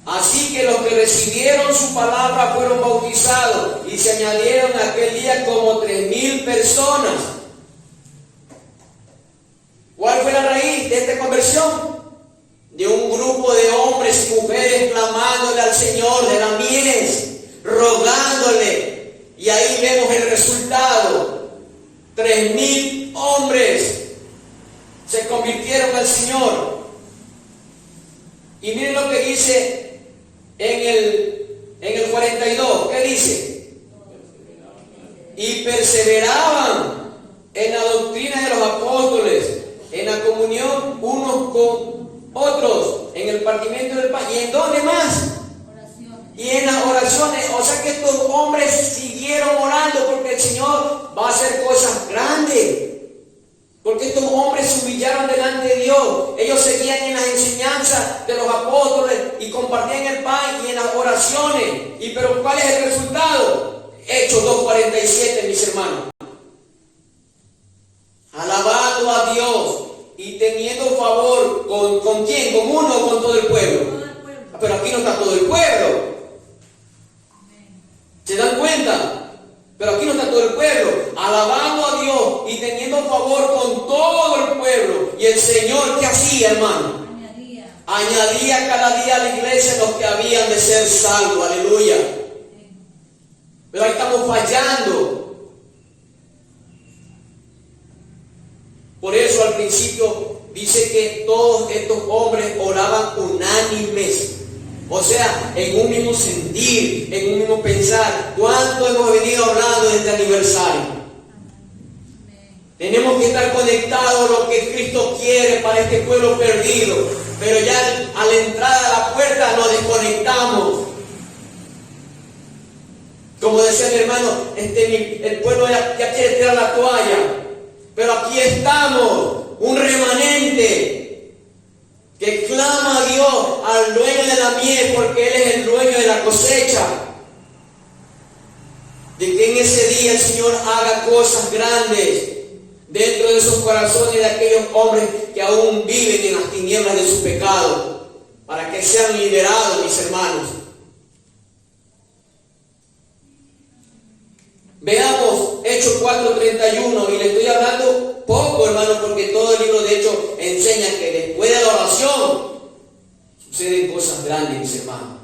Así que los que recibieron su palabra fueron bautizados y se añadieron aquel día como 3,000 personas. ¿Cuál fue la raíz de esta conversión? De un grupo de hombres y mujeres clamándole al Señor de la mies, rogándole. Y ahí vemos el resultado. 3,000 hombres se convirtieron al Señor. Y miren lo que dice en el 42. ¿Qué dice? Y perseveraban en la doctrina de los apóstoles, en la comunión unos con otros, en el partimiento del pan. ¿Y en dónde más? Oraciones. Y en las oraciones. O sea que estos hombres siguieron orando porque el Señor va a hacer cosas grandes. Porque estos hombres se humillaron delante de Dios. Ellos seguían en las enseñanzas de los apóstoles y compartían el pan y en las oraciones. Pero ¿cuál es el resultado? Hechos 2:47, mis hermanos. Alabando a Dios y teniendo favor con quién, con uno o con todo el pueblo. Pero aquí no está todo el pueblo. ¿Se dan cuenta? Pero aquí no está todo el pueblo. Alabando a Dios y teniendo favor con todo el pueblo. Y el Señor, ¿qué hacía, hermano? Añadía cada día a la iglesia los que habían de ser salvos. Aleluya. Pero ahí estamos fallando. Por eso al principio dice que todos estos hombres oraban unánimes. O sea, en un mismo sentir, en un mismo pensar. ¿Cuánto hemos venido hablando de este aniversario? Tenemos que estar conectados a lo que Cristo quiere para este pueblo perdido. Pero ya a la entrada de la puerta nos desconectamos. Como decía mi hermano, el pueblo ya quiere tirar la toalla. Pero aquí estamos, un remanente que clama a Dios, al dueño de la miel, porque Él es el dueño de la cosecha. De que en ese día el Señor haga cosas grandes dentro de esos corazones de aquellos hombres que aún viven en las tinieblas de su pecado, para que sean liberados, mis hermanos. Veamos Hechos 4:31, y le estoy hablando poco, hermano, porque todo el libro de Hechos enseña que después de la oración suceden cosas grandes, mis hermanos.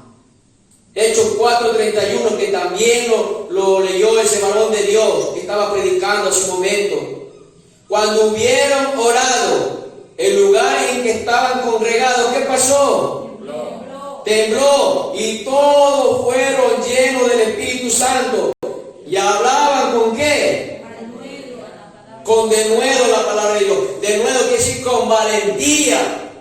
Hechos 4:31, que también lo leyó ese varón de Dios que estaba predicando a su momento. Cuando hubieron orado, el lugar en que estaban congregados, ¿qué pasó? Tembló, y todos fueron llenos del Espíritu Santo. Y hablaban ¿con qué? Con denuedo la palabra de Dios. Denuedo quiere decir con valentía.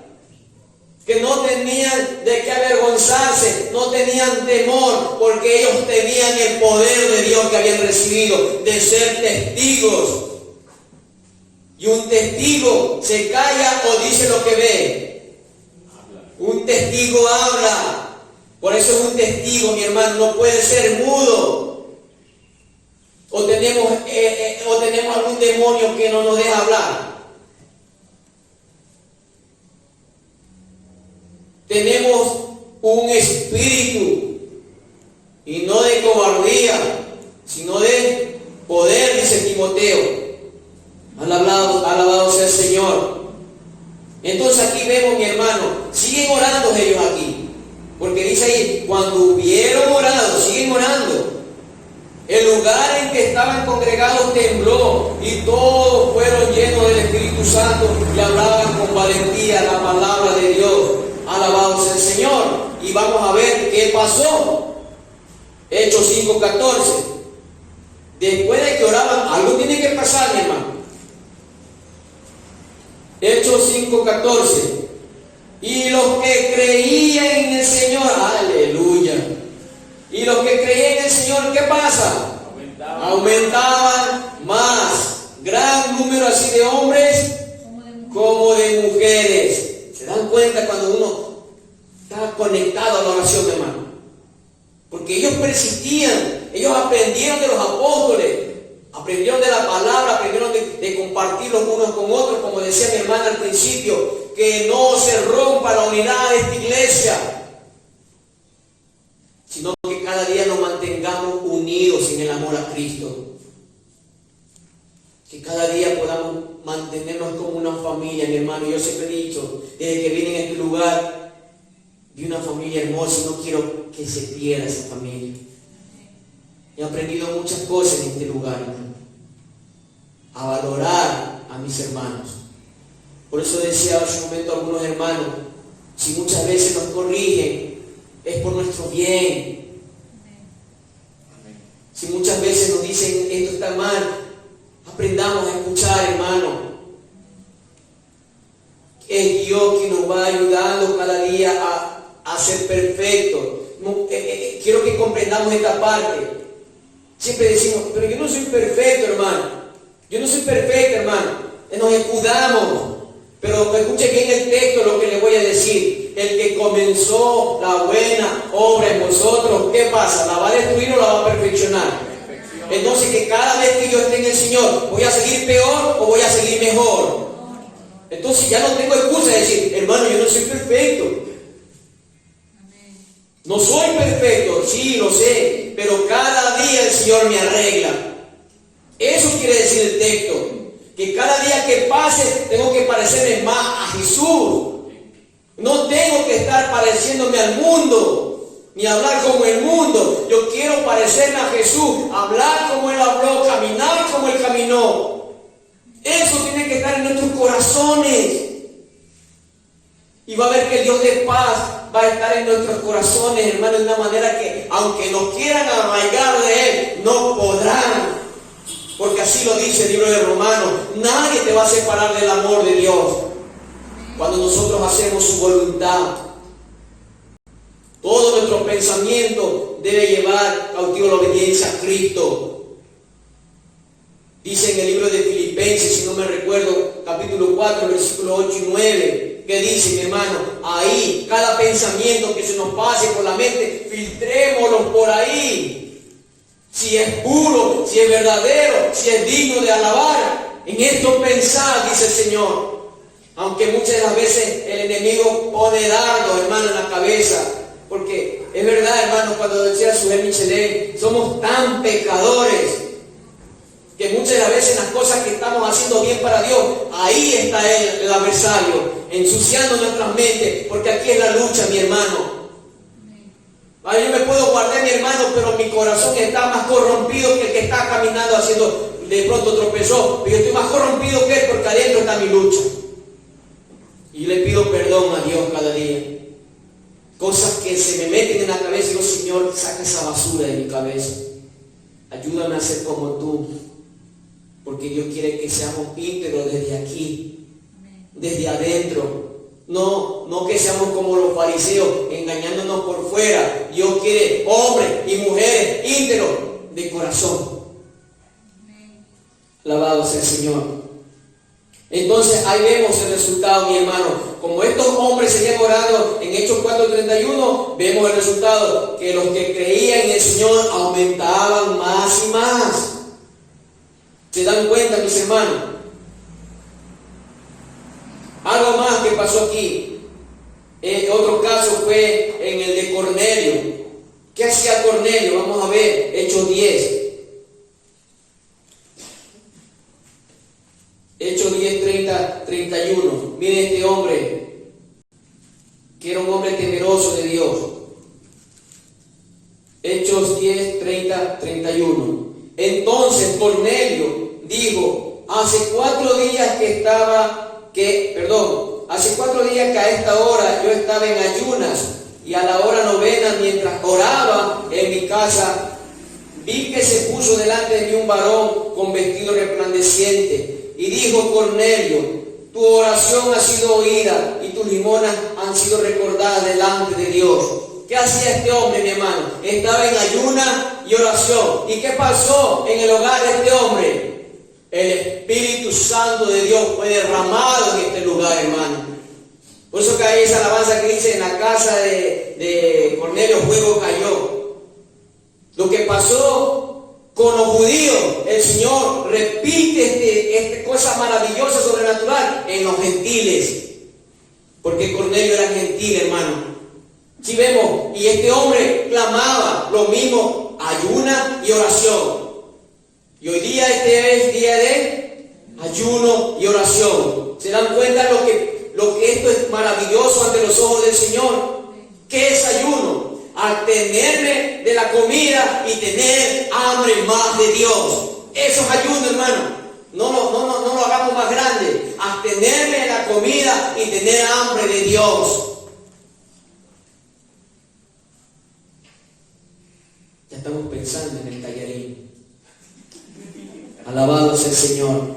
Que no tenían de qué avergonzarse, no tenían temor, porque ellos tenían el poder de Dios que habían recibido, de ser testigos. Y un testigo se calla o dice lo que ve. Un testigo habla. Por eso es un testigo, mi hermano, no puede ser mudo. O tenemos algún demonio que no nos deja hablar. Tenemos un espíritu, y no de cobardía, sino de poder, dice Timoteo. Alabado sea el Señor. Entonces aquí vemos, mi hermano, siguen orando ellos aquí, porque dice ahí, cuando hubieron orado, siguen orando. El lugar en que estaban congregados tembló, y todos fueron llenos del Espíritu Santo y hablaban con valentía la palabra de Dios. Alabado sea el Señor. Y vamos a ver qué pasó. Hechos 5:14. Después de que oraban, algo tiene que pasar, mi hermano. Hechos 5:14. Y los que creían en el Señor, aleluya. Y los que creían en el Señor, ¿qué pasa? Aumentaban más. Gran número así de hombres como de mujeres. ¿Se dan cuenta cuando uno está conectado a la oración, hermano? Porque ellos persistían, ellos aprendieron de los apóstoles, aprendieron de la palabra, aprendieron de compartir los unos con otros, como decía mi hermana al principio, que no se rompa la unidad de esta iglesia, sino que cada día nos mantengamos unidos en el amor a Cristo. Que cada día podamos mantenernos como una familia, mi hermano. Yo siempre he dicho, desde que vine en este lugar, vi una familia hermosa y no quiero que se pierda esa familia. He aprendido muchas cosas en este lugar, hermano. A valorar a mis hermanos. Por eso decía hace un momento a algunos hermanos, si muchas veces nos corrigen, es por nuestro bien. Si muchas veces nos dicen esto está mal, aprendamos a escuchar, hermano. Es Dios quien nos va ayudando cada día a ser perfectos. Quiero que comprendamos esta parte. Siempre decimos, pero yo no soy perfecto, hermano. Yo no soy perfecto, hermano. Nos escudamos. Pero escuche bien el texto, lo que le voy a decir. El que comenzó la buena obra en vosotros, ¿qué pasa? ¿La va a destruir o la va a perfeccionar? Entonces, que cada vez que yo esté en el Señor, ¿voy a seguir peor o voy a seguir mejor? Entonces ya no tengo excusa de decir, hermano, yo no soy perfecto. No soy perfecto, sí, lo sé, pero cada día el Señor me arregla. Eso quiere decir el texto, que cada día que pase tengo que parecerme más a Jesús. No tengo que estar pareciéndome al mundo, ni hablar como el mundo. Yo quiero parecerme a Jesús, hablar como Él habló, caminar como Él caminó. Eso tiene que estar en nuestros corazones. Y va a ver que el Dios de paz va a estar en nuestros corazones, hermano, de una manera que, aunque nos quieran arraigar de Él, no podrán. Porque así lo dice el libro de Romanos. Nadie te va a separar del amor de Dios cuando nosotros hacemos su voluntad. Todo nuestro pensamiento debe llevar cautivo la obediencia a Cristo. Dice en el libro de Filipenses, si no me recuerdo, capítulo 4, versículos 8 y 9, que dice, mi hermano, ahí, cada pensamiento que se nos pase por la mente, filtrémoslo por ahí. Si es puro, si es verdadero, si es digno de alabar, en esto pensar, dice el Señor. Aunque muchas de las veces el enemigo pone dardos, hermano, en la cabeza. Porque es verdad, hermano, cuando decía Suher Michelet, somos tan pecadores que muchas de las veces las cosas que estamos haciendo bien para Dios, ahí está el adversario, ensuciando nuestras mentes, porque aquí es la lucha, mi hermano. Yo me puedo guardar, mi hermano, pero mi corazón está más corrompido que el que está caminando haciendo, de pronto tropezó, pero yo estoy más corrompido que él porque adentro está mi lucha. Y le pido perdón a Dios cada día. Cosas que se me meten en la cabeza y digo, Señor, saca esa basura de mi cabeza. Ayúdame a ser como tú. Porque Dios quiere que seamos íntegros desde aquí, desde adentro. No que seamos como los fariseos, engañándonos por fuera. Dios quiere hombres y mujeres íntegros de corazón. Alabado sea el Señor. Entonces ahí vemos el resultado, mi hermano. Como estos hombres seguían orando en Hechos 4:31, vemos el resultado, que los que creían en el Señor aumentaban más y más. ¿Se dan cuenta, mis hermanos? Algo más que pasó aquí. Otro caso fue en el de Cornelio. ¿Qué hacía Cornelio? Vamos a ver, Hechos 10. Hechos 10, 30, 31. Miren este hombre, que era un hombre temeroso de Dios. Hechos 10, 30, 31. Entonces Cornelio dijo, hace 4 días que a esta hora yo estaba en ayunas, y a la hora 9, mientras oraba en mi casa, vi que se puso delante de mí un varón con vestido resplandeciente, y dijo Cornelio, tu oración ha sido oída y tus limonas han sido recordadas delante de Dios. ¿Qué hacía este hombre, mi hermano? Estaba en ayuna y oración. ¿Y qué pasó en el hogar de este hombre? El Espíritu Santo de Dios fue derramado en este lugar, hermano. Por eso que hay esa alabanza que dice, en la casa de Cornelio fuego cayó. Lo que pasó con los judíos, el Señor repite esta cosa maravillosa, sobrenatural, en los gentiles. Porque Cornelio era gentil, hermano. Si vemos, y este hombre clamaba lo mismo, ayuna y oración. Y hoy día este es día de ayuno y oración. ¿Se dan cuenta lo que esto es maravilloso ante los ojos del Señor? ¿Qué es ayuno? Abstenerme de la comida y tener hambre más de Dios. Eso es ayuno, hermano. No lo hagamos más grande. Abstenerme de la comida y tener hambre de Dios. Ya estamos pensando en el tallarín. Alabado sea el Señor.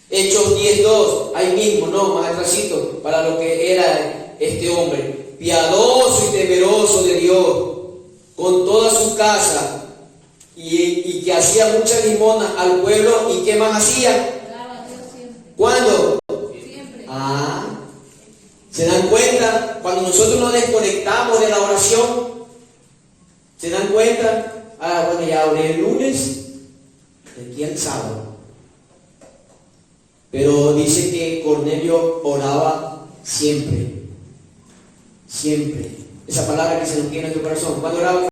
Hechos 10:2, ahí mismo, más atrásito, para lo que era este hombre. Piadoso y temeroso de Dios, con toda su casa, y que hacía muchas limonas al pueblo. ¿Y qué más hacía? ¿Cuándo? Siempre. ¿Se dan cuenta? Cuando nosotros nos desconectamos de la oración, ¿se dan cuenta? Bueno, ya oré el lunes, de aquí al sábado. Pero dice que Cornelio oraba siempre. Siempre. Esa palabra que se nos queda en tu corazón. ¿Cuándo oraba?